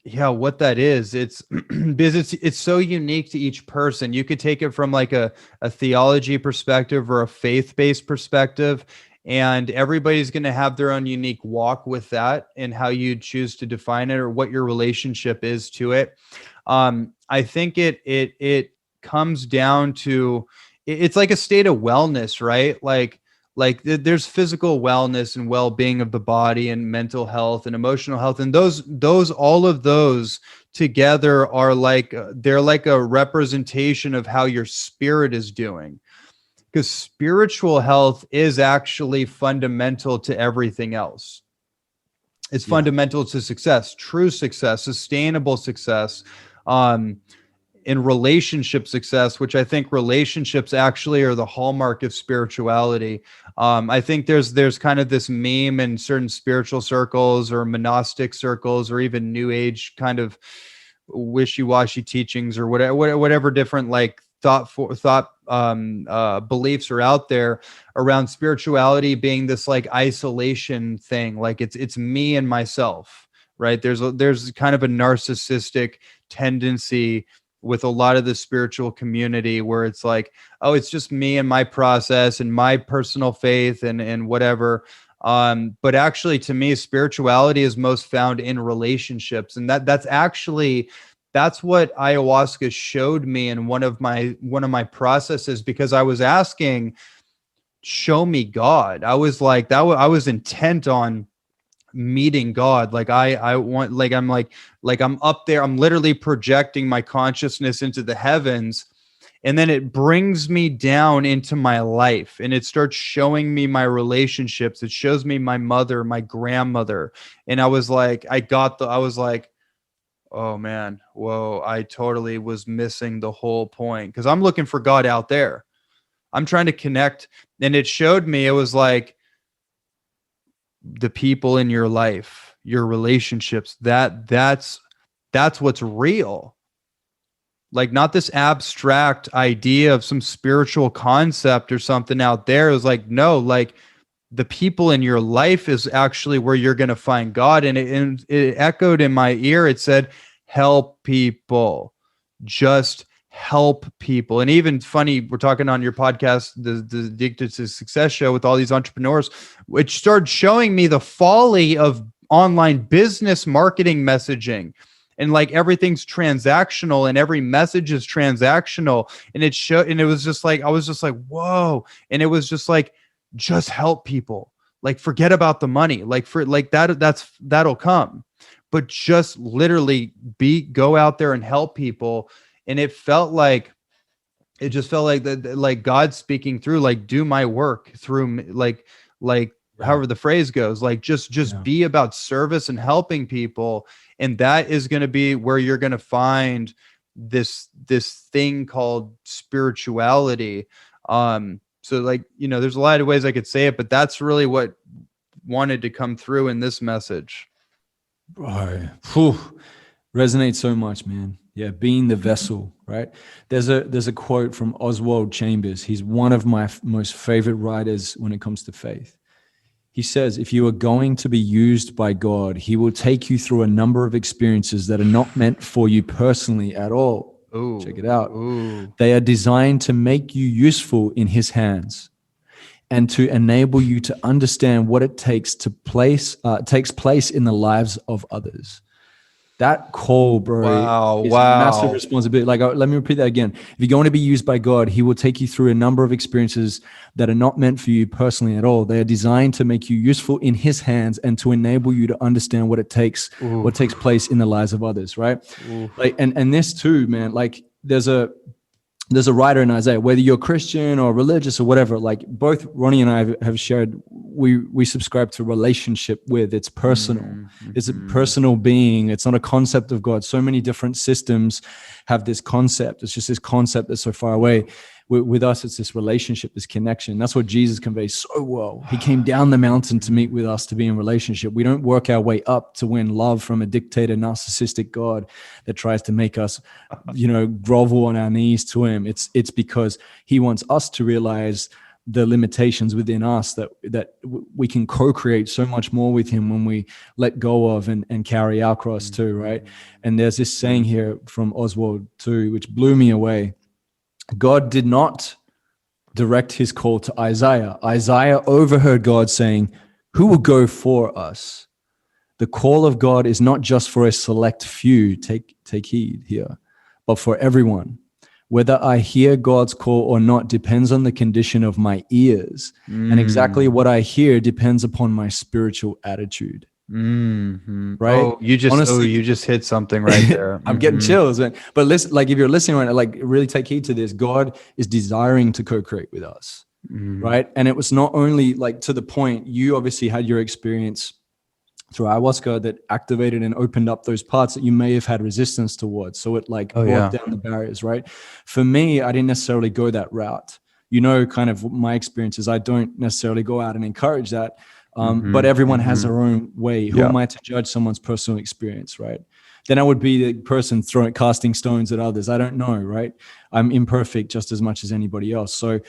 yeah, what that is. It's because it's so unique to each person. You could take it from like a theology perspective or a faith-based perspective, and everybody's going to have their own unique walk with that and how you choose to define it or what your relationship is to it. I think it comes down to, it's like a state of wellness, right? Like there's physical wellness and well-being of the body and mental health and emotional health. And all of those together are like, they're like a representation of how your spirit is doing. Because spiritual health is actually fundamental to everything else. It's fundamental to success, true success, sustainable success, in relationship success, which I think relationships actually are the hallmark of spirituality. I think there's kind of this meme in certain spiritual circles or monastic circles or even new age kind of wishy-washy teachings or whatever different like beliefs are out there around spirituality being this like isolation thing. Like it's me and myself, right? There's kind of a narcissistic tendency with a lot of the spiritual community where it's like, oh, it's just me and my process and my personal faith and whatever. But actually, to me, spirituality is most found in relationships. And that's what ayahuasca showed me in one of my processes, because I was asking, show me God. I was like, I was intent on meeting God. Like I want, like I'm up there, I'm literally projecting my consciousness into the heavens, and then it brings me down into my life and it starts showing me my relationships. It shows me my mother, my grandmother. And I was like, I was like, oh man, whoa, I totally was missing the whole point, because I'm looking for God out there. I'm trying to connect. And it showed me, it was like, the people in your life, your relationships, that's what's real. Like not this abstract idea of some spiritual concept or something out there. It was like, no, like the people in your life is actually where you're going to find God. And it echoed in my ear. It said, help people, just help people. And even funny, we're talking on your podcast, the Addicted to Success show with all these entrepreneurs, which started showing me the folly of online business marketing messaging. And like everything's transactional and every message is transactional. And it was just like, I was just like, whoa. And it was just like, just help people. Like forget about the money. Like for like that'll come. But just literally go out there and help people. And it just felt like that, like God speaking through, like, do my work through me, like however the phrase goes, like just be about service and helping people. And that is going to be where you're going to find this thing called spirituality. So like, there's a lot of ways I could say it, but that's really what wanted to come through in this message. Bro, resonates so much, man. Yeah, being the vessel, right? There's a quote from Oswald Chambers. He's one of my most favorite writers when it comes to faith. He says, if you are going to be used by God, he will take you through a number of experiences that are not meant for you personally at all. Ooh, check it out. Ooh. They are designed to make you useful in his hands and to enable you to understand what it takes takes place in the lives of others. That call, bro, is a massive responsibility. Like, let me repeat that again. If you're going to be used by God, he will take you through a number of experiences that are not meant for you personally at all. They are designed to make you useful in his hands and to enable you to understand what it takes, what takes place in the lives of others, right? Like, and this too, man, like there's a writer in Isaiah, whether you're Christian or religious or whatever, like both Ronnie and I have shared, we subscribe to relationship with, it's personal. Mm-hmm. It's a personal being. It's not a concept of God. So many different systems have this concept. It's just this concept that's so far away. With us, it's this relationship, this connection. That's what Jesus conveys so well. He came down the mountain to meet with us, to be in relationship. We don't work our way up to win love from a dictator, narcissistic God that tries to make us, grovel on our knees to him. It's because he wants us to realize the limitations within us that we can co-create so much more with him when we let go of and carry our cross too, right? And there's this saying here from Oswald too, which blew me away. God did not direct his call to Isaiah. Isaiah overheard God saying, who will go for us? The call of God is not just for a select few, take heed here, but for everyone. Whether I hear God's call or not depends on the condition of my ears. And exactly what I hear depends upon my spiritual attitude. Mm-hmm. Right? You just hit something right there. I'm getting chills, man. But listen, like if you're listening right now, like really take heed to this. God is desiring to co-create with us, right? And it was not only like to the point, you obviously had your experience through ayahuasca that activated and opened up those parts that you may have had resistance towards. So it brought down the barriers, right? For me, I didn't necessarily go that route. Kind of my experiences, I don't necessarily go out and encourage that. But everyone has their own way. Who am I to judge someone's personal experience, right? Then I would be the person casting stones at others. I don't know, right? I'm imperfect just as much as anybody else. So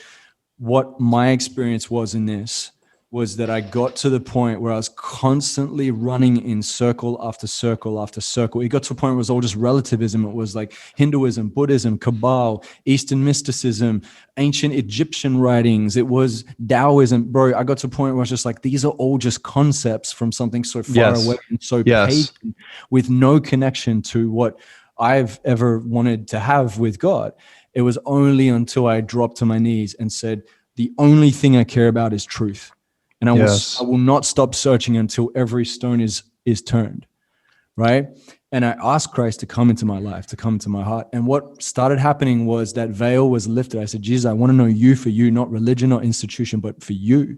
what my experience was in this was that I got to the point where I was constantly running in circle after circle after circle. It got to a point where it was all just relativism. It was like Hinduism, Buddhism, Kabbalah, Eastern mysticism, ancient Egyptian writings. It was Taoism. Bro, I got to a point where I was just like, these are all just concepts from something so far away and so pagan with no connection to what I've ever wanted to have with God. It was only until I dropped to my knees and said, the only thing I care about is truth. And I will not stop searching until every stone is turned, right? And I asked Christ to come into my life, to come into my heart. And what started happening was that veil was lifted. I said, Jesus, I want to know you for you, not religion or institution, but for you.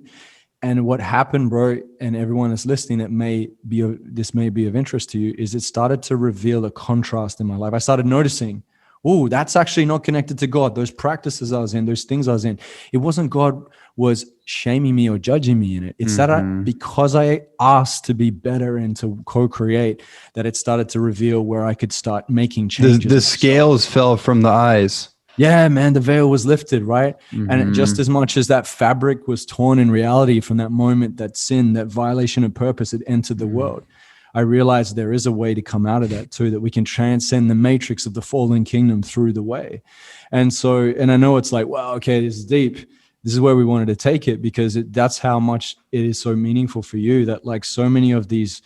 And what happened, bro, and everyone that's listening, this may be of interest to you, is it started to reveal a contrast in my life. I started noticing oh, that's actually not connected to God. Those practices I was in, those things I was in, it wasn't God was shaming me or judging me in it. It's that because I asked to be better and to co-create, that it started to reveal where I could start making changes. The scales fell from the eyes. Yeah, man, the veil was lifted, right? And just as much as that fabric was torn in reality from that moment, that sin, that violation of purpose had entered the world, I realized there is a way to come out of that too, that we can transcend the matrix of the fallen kingdom through the way. And so, and I know it's like, wow, okay, this is deep. This is where we wanted to take it, because that's how much it is so meaningful for you, that like so many of these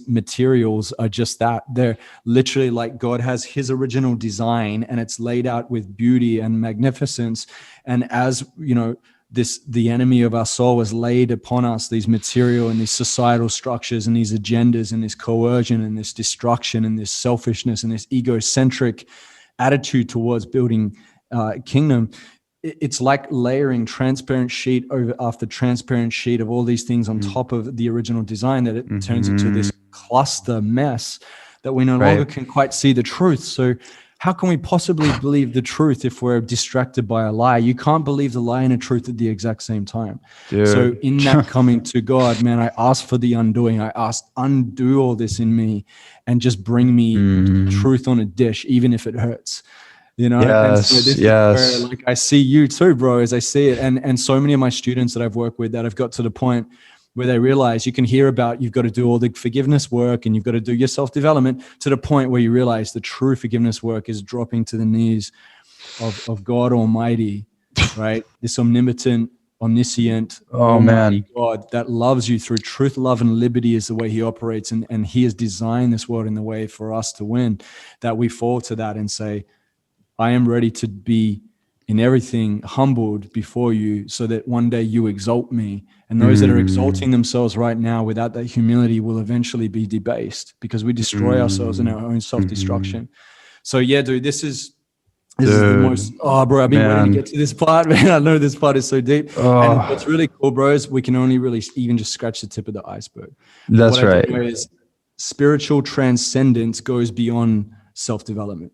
materials are just that. They're literally like God has his original design, and it's laid out with beauty and magnificence. And as you know, the enemy of our soul has laid upon us these material and these societal structures and these agendas and this coercion and this destruction and this selfishness and this egocentric attitude towards building kingdom. It's like layering transparent sheet over after transparent sheet of all these things on top of the original design, that it turns into this cluster mess that we no longer can quite see the truth. So how can we possibly believe the truth if we're distracted by a lie? You can't believe the lie and the truth at the exact same time. Dude. So in that coming to God, man, I asked for the undoing. I asked, undo all this in me and just bring me truth on a dish, even if it hurts. You know, and so this is where, like, I see you too, bro, as I see it. And so many of my students that I've worked with that have got to the point where they realize, you can hear about, you've got to do all the forgiveness work and you've got to do your self-development, to the point where you realize the true forgiveness work is dropping to the knees of God Almighty, right? This omnipotent, omniscient, almighty God that loves you through truth, love, and liberty is the way he operates. And he has designed this world in the way for us to win, that we fall to that and say, I am ready to be in everything humbled before you, so that one day you exalt me. And those that are exalting themselves right now without that humility will eventually be debased, because we destroy ourselves in our own self-destruction. So yeah, dude, this is the most, bro, I've been waiting to get to this part, man. I know this part is so deep. And what's really cool, bro, is we can only really even just scratch the tip of the iceberg. That's right. What I do is spiritual transcendence goes beyond self-development.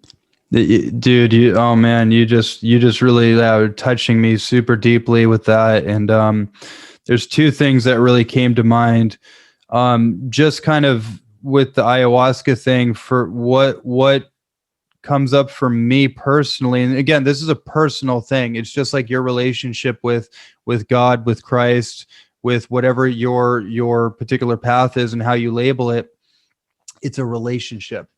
Dude, you just really touching me super deeply with that. And there's two things that really came to mind. Just kind of with the ayahuasca thing, for what comes up for me personally. And again, this is a personal thing. It's just like your relationship with God, with Christ, with whatever your particular path is and how you label it. It's a relationship.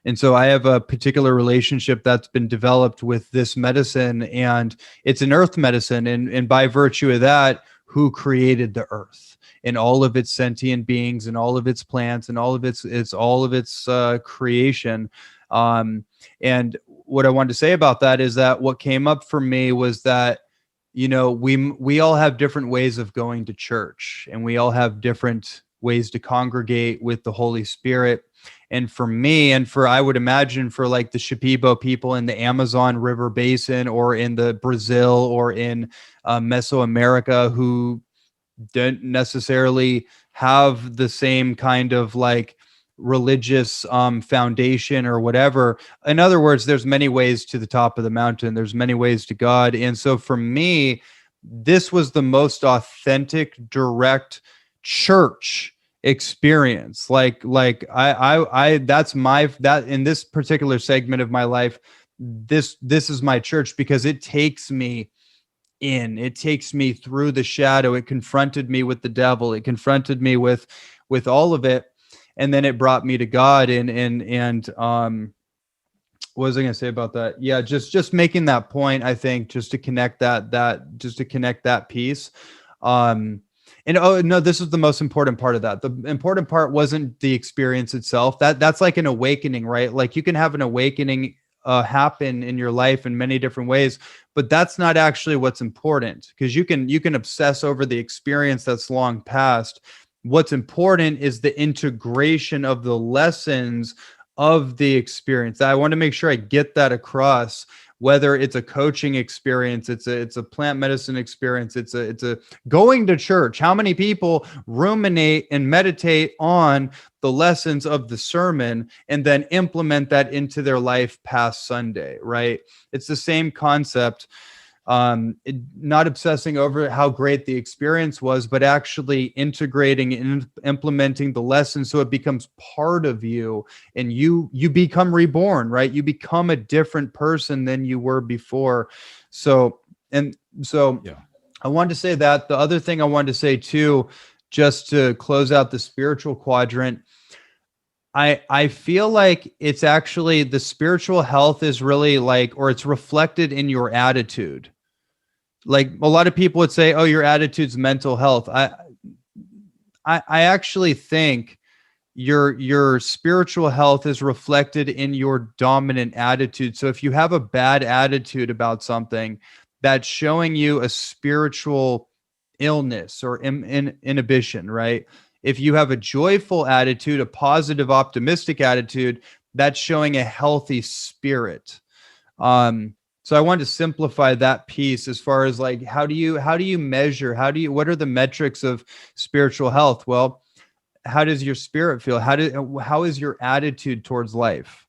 And so I have a particular relationship that's been developed with this medicine, and it's an earth medicine. And by virtue of that, who created the earth and all of its sentient beings and all of its plants and all of its creation. And what I wanted to say about that is that what came up for me was that, you know, we all have different ways of going to church, and we all have different ways to congregate with the Holy Spirit. And for me, and for, I would imagine for like the Shipibo people in the Amazon River Basin, or in the Brazil, or in Mesoamerica, who don't necessarily have the same kind of like religious foundation or whatever. In other words, there's many ways to the top of the mountain. There's many ways to God. And so for me, this was the most authentic, direct church experience. Like I that in this particular segment of my life, this is my church, because it takes me through the shadow. It confronted me with the devil. It confronted me with all of it. And then it brought me to God. And what was I going to say about that? Yeah, just making that point, I think, just to connect that piece. And oh no, this is the most important part of that. The important part wasn't the experience itself. That's like an awakening, right? Like you can have an awakening happen in your life in many different ways, but that's not actually what's important, because you can obsess over the experience that's long past. What's important is the integration of the lessons of the experience. I want to make sure I get that across. whether it's a coaching experience, it's a plant medicine experience, it's a going to church. How many people ruminate and meditate on the lessons of the sermon and then implement that into their life past Sunday, right? It's the same concept. Not obsessing over how great the experience was, but actually integrating and implementing the lesson so it becomes part of you, and you become reborn, right? You become a different person than you were before. So Yeah. I wanted to say that. The other thing I wanted to say too, just to close out the spiritual quadrant, I feel like it's actually the spiritual health is really like, or it's reflected in your attitude. Like a lot of people would say, oh, your attitude's mental health. I actually think your spiritual health is reflected in your dominant attitude. So if you have a bad attitude about something, that's showing you a spiritual illness or inhibition, right? If you have a joyful attitude, a positive, optimistic attitude, that's showing a healthy spirit. So I wanted to simplify that piece as far as like, how do you measure? What are the metrics of spiritual health? Well, how does your spirit feel? How is your attitude towards life?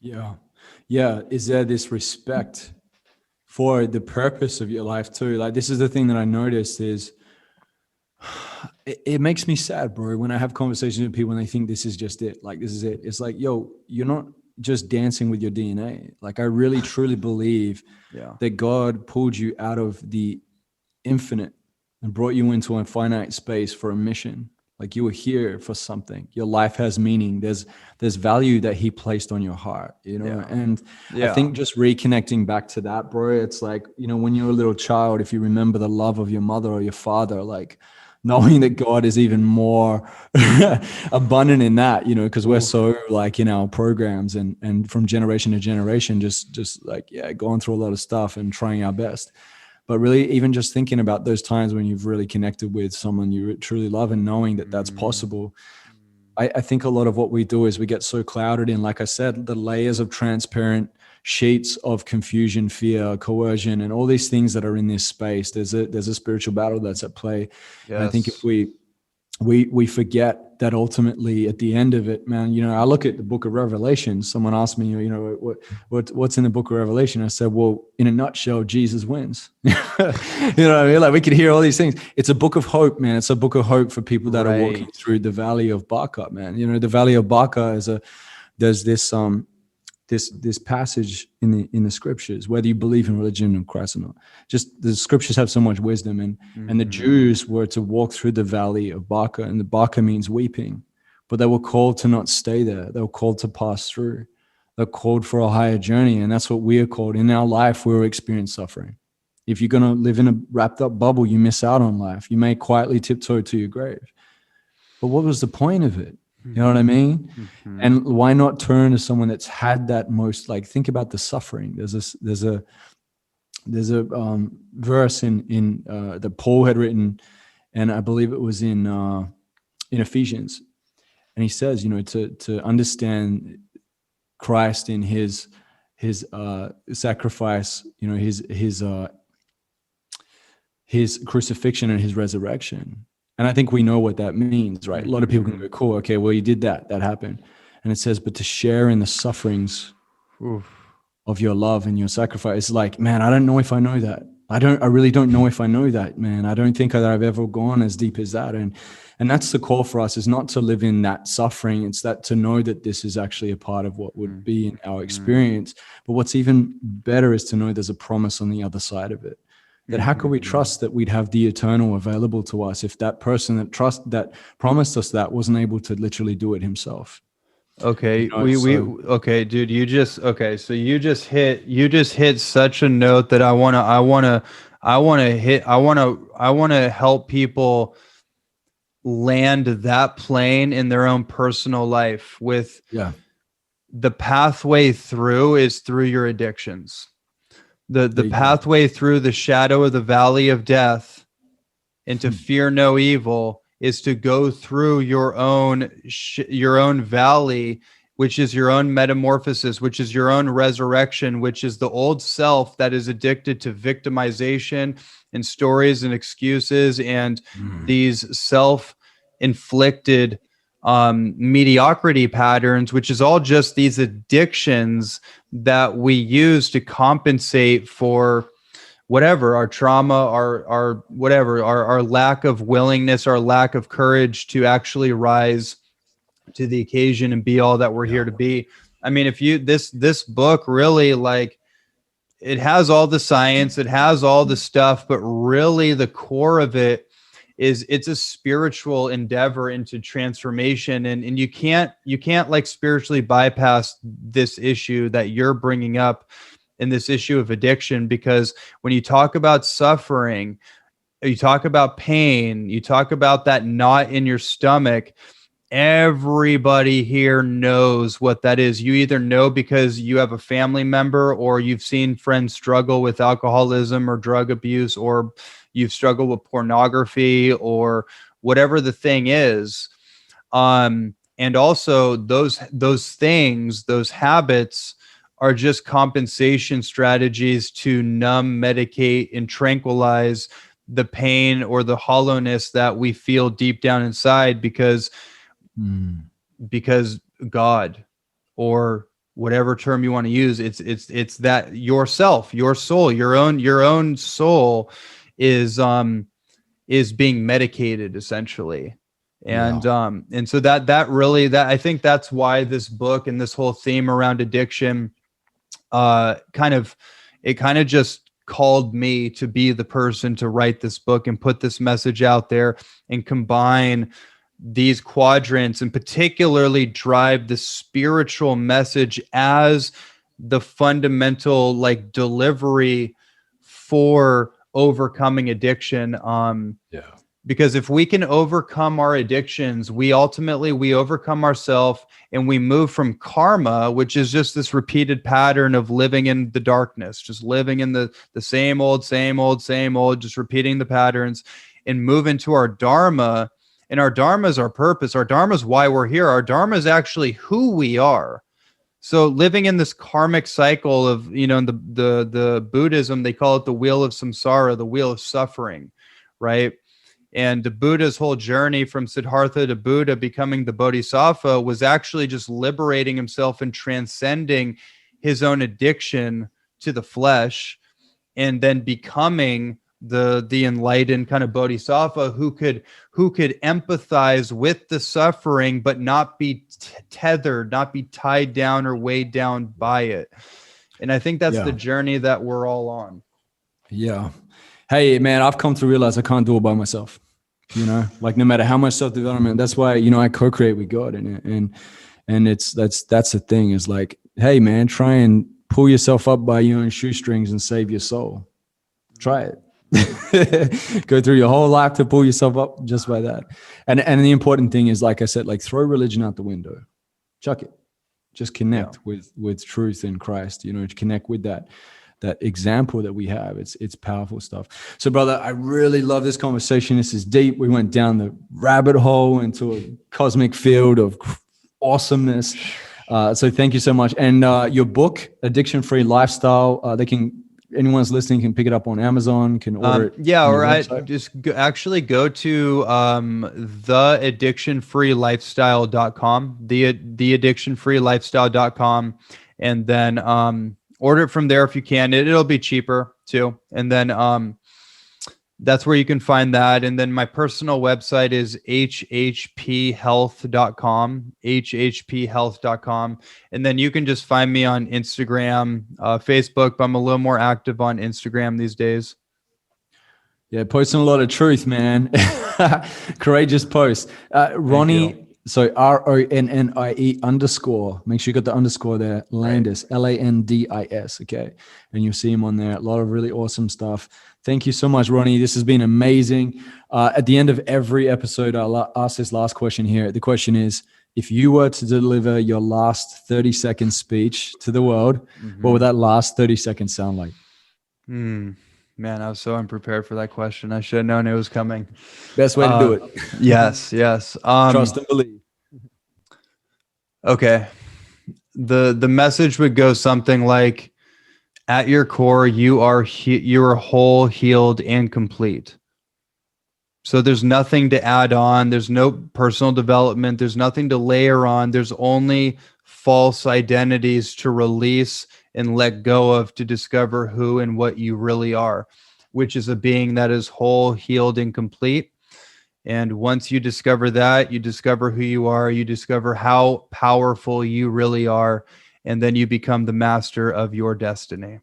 Yeah. Yeah. Is there this respect for the purpose of your life too? Like, this is the thing that I noticed is it makes me sad, bro, when I have conversations with people and they think this is just it. Like, this is it. It's like, yo, you're not just dancing with your DNA. Like, I really truly believe that God pulled you out of the infinite and brought you into a finite space for a mission. Like, you were here for something. Your life has meaning. There's value that he placed on your heart, you know? Yeah. And I think just reconnecting back to that, bro, it's like, you know, when you're a little child, if you remember the love of your mother or your father, like, knowing that God is even more abundant in that, you know, because we're so like in our programs and from generation to generation, just like, going through a lot of stuff and trying our best. But really, even just thinking about those times when you've really connected with someone you truly love and knowing that that's possible. I think a lot of what we do is we get so clouded in, like I said, the layers of transparent sheets of confusion, fear, coercion, and all these things that are in this space. There's a spiritual battle that's at play. Yes. And I think if we forget that ultimately at the end of it, man, you know, I look at the book of Revelation. Someone asked me, you know, what's in the book of Revelation? I said, well, in a nutshell, Jesus wins. You know what I mean? Like, we could hear all these things. It's a book of hope, man. It's a book of hope for people that are walking through the valley of Baca, man. You know, the valley of Baca there's this passage in the scriptures, whether you believe in religion or Christ or not, just the scriptures have so much wisdom, and the Jews were to walk through the valley of Baca, and the Baca means weeping, but they were called to not stay there. They were called to pass through. They're called for a higher journey. And that's what we are called. In our life, we will experience suffering. If you're going to live in a wrapped up bubble, you miss out on life. You may quietly tiptoe to your grave. But what was the point of it? You know what I mean? Mm-hmm. And why not turn to someone that's had that most, like, think about the suffering. There's a verse in that Paul had written, and I believe it was in Ephesians. And he says, you know, to understand Christ in his sacrifice, you know, his crucifixion and his resurrection. And I think we know what that means, right? A lot of people can go, cool, okay, well, you did that happened. And it says, but to share in the sufferings of your love and your sacrifice, like, man, I don't know if I know that. I really don't know if I know that, man. I don't think that I've ever gone as deep as that. And that's the call for us, is not to live in that suffering. It's that to know that this is actually a part of what would be in our experience. But what's even better is to know there's a promise on the other side of it. That how could we trust that we'd have the eternal available to us if that person that promised us that wasn't able to literally do it himself? Okay, you know, okay, dude, so you just hit such a note that I want to help people land that plane in their own personal life with the pathway through is through your addictions. The pathway through the shadow of the valley of death and to fear no evil is to go through your own valley which is your own metamorphosis, which is your own resurrection, which is the old self that is addicted to victimization and stories and excuses and these self-inflicted mediocrity patterns, which is all just these addictions that we use to compensate for whatever our trauma, our whatever, our lack of willingness, our lack of courage to actually rise to the occasion and be all that we're here to be. I mean, if you this book really, like, it has all the science, it has all the stuff, but really the core of it is it's a spiritual endeavor into transformation, and you can't like spiritually bypass this issue that you're bringing up in this issue of addiction, because when you talk about suffering, you talk about pain, you talk about that knot in your stomach, everybody here knows what that is. You either know because you have a family member, or you've seen friends struggle with alcoholism or drug abuse, or you've struggled with pornography, or whatever the thing is. And also those things, those habits are just compensation strategies to numb, medicate, and tranquilize the pain or the hollowness that we feel deep down inside, because God, or whatever term you want to use, it's that yourself, your soul, your own soul is being medicated essentially. And and so that really, that I think that's why this book and this whole theme around addiction kind of just called me to be the person to write this book and put this message out there and combine these quadrants, and particularly drive the spiritual message as the fundamental, like, delivery for overcoming addiction. Because if we can overcome our addictions, we overcome ourselves, and we move from karma, which is just this repeated pattern of living in the darkness, just living in the same old, just repeating the patterns, and move into our dharma. And our dharma is our purpose. Our dharma is why we're here. Our dharma is actually who we are. So living in this karmic cycle of, in the Buddhism, they call it the wheel of samsara, the wheel of suffering, right? And the Buddha's whole journey from Siddhartha to Buddha becoming the Bodhisattva was actually just liberating himself and transcending his own addiction to the flesh, and then becoming the enlightened kind of Bodhisattva who could empathize with the suffering, but not be tethered, not be tied down or weighed down by it. And I think that's the journey that we're all on. Yeah. Hey, man, I've come to realize I can't do it by myself. Like, no matter how much self-development, that's why, I co-create with God, and that's the thing, is like, hey, man, try and pull yourself up by your own shoestrings and save your soul. Try it. Go through your whole life to pull yourself up just by that. And the important thing is, like I said, like, throw religion out the window, chuck it, just connect with truth in Christ, connect with that example that we have. It's powerful stuff. So, brother, I really love this conversation. This is deep. We went down the rabbit hole into a cosmic field of awesomeness. So thank you so much. And your book, Addiction Free Lifestyle, anyone's listening can pick it up on Amazon, can order it. Yeah, or actually go to theaddictionfreelifestyle.com, theaddictionfreelifestyle.com, and then order it from there if you can. It'll be cheaper too. And then that's where you can find that. And then my personal website is hhphealth.com, and then you can just find me on Instagram, Facebook, but I'm a little more active on Instagram these days. Yeah, posting a lot of truth, man. Courageous posts. Ronnie, so RONNIE_. Make sure you got the underscore there. Landis, LANDIS. Okay. And you'll see him on there. A lot of really awesome stuff. Thank you so much, Ronnie. This has been amazing. At the end of every episode, I'll ask this last question here. The question is, if you were to deliver your last 30-second speech to the world, what would that last 30 seconds sound like? Man, I was so unprepared for that question. I should have known it was coming. Best way to do it. Yes. Trust and believe. Okay. the message would go something like, at your core, you are whole, healed, and complete. So there's nothing to add on. There's no personal development. There's nothing to layer on. There's only false identities to release and let go of to discover who and what you really are, which is a being that is whole, healed, and complete. And once you discover that, you discover who you are, you discover how powerful you really are, and then you become the master of your destiny.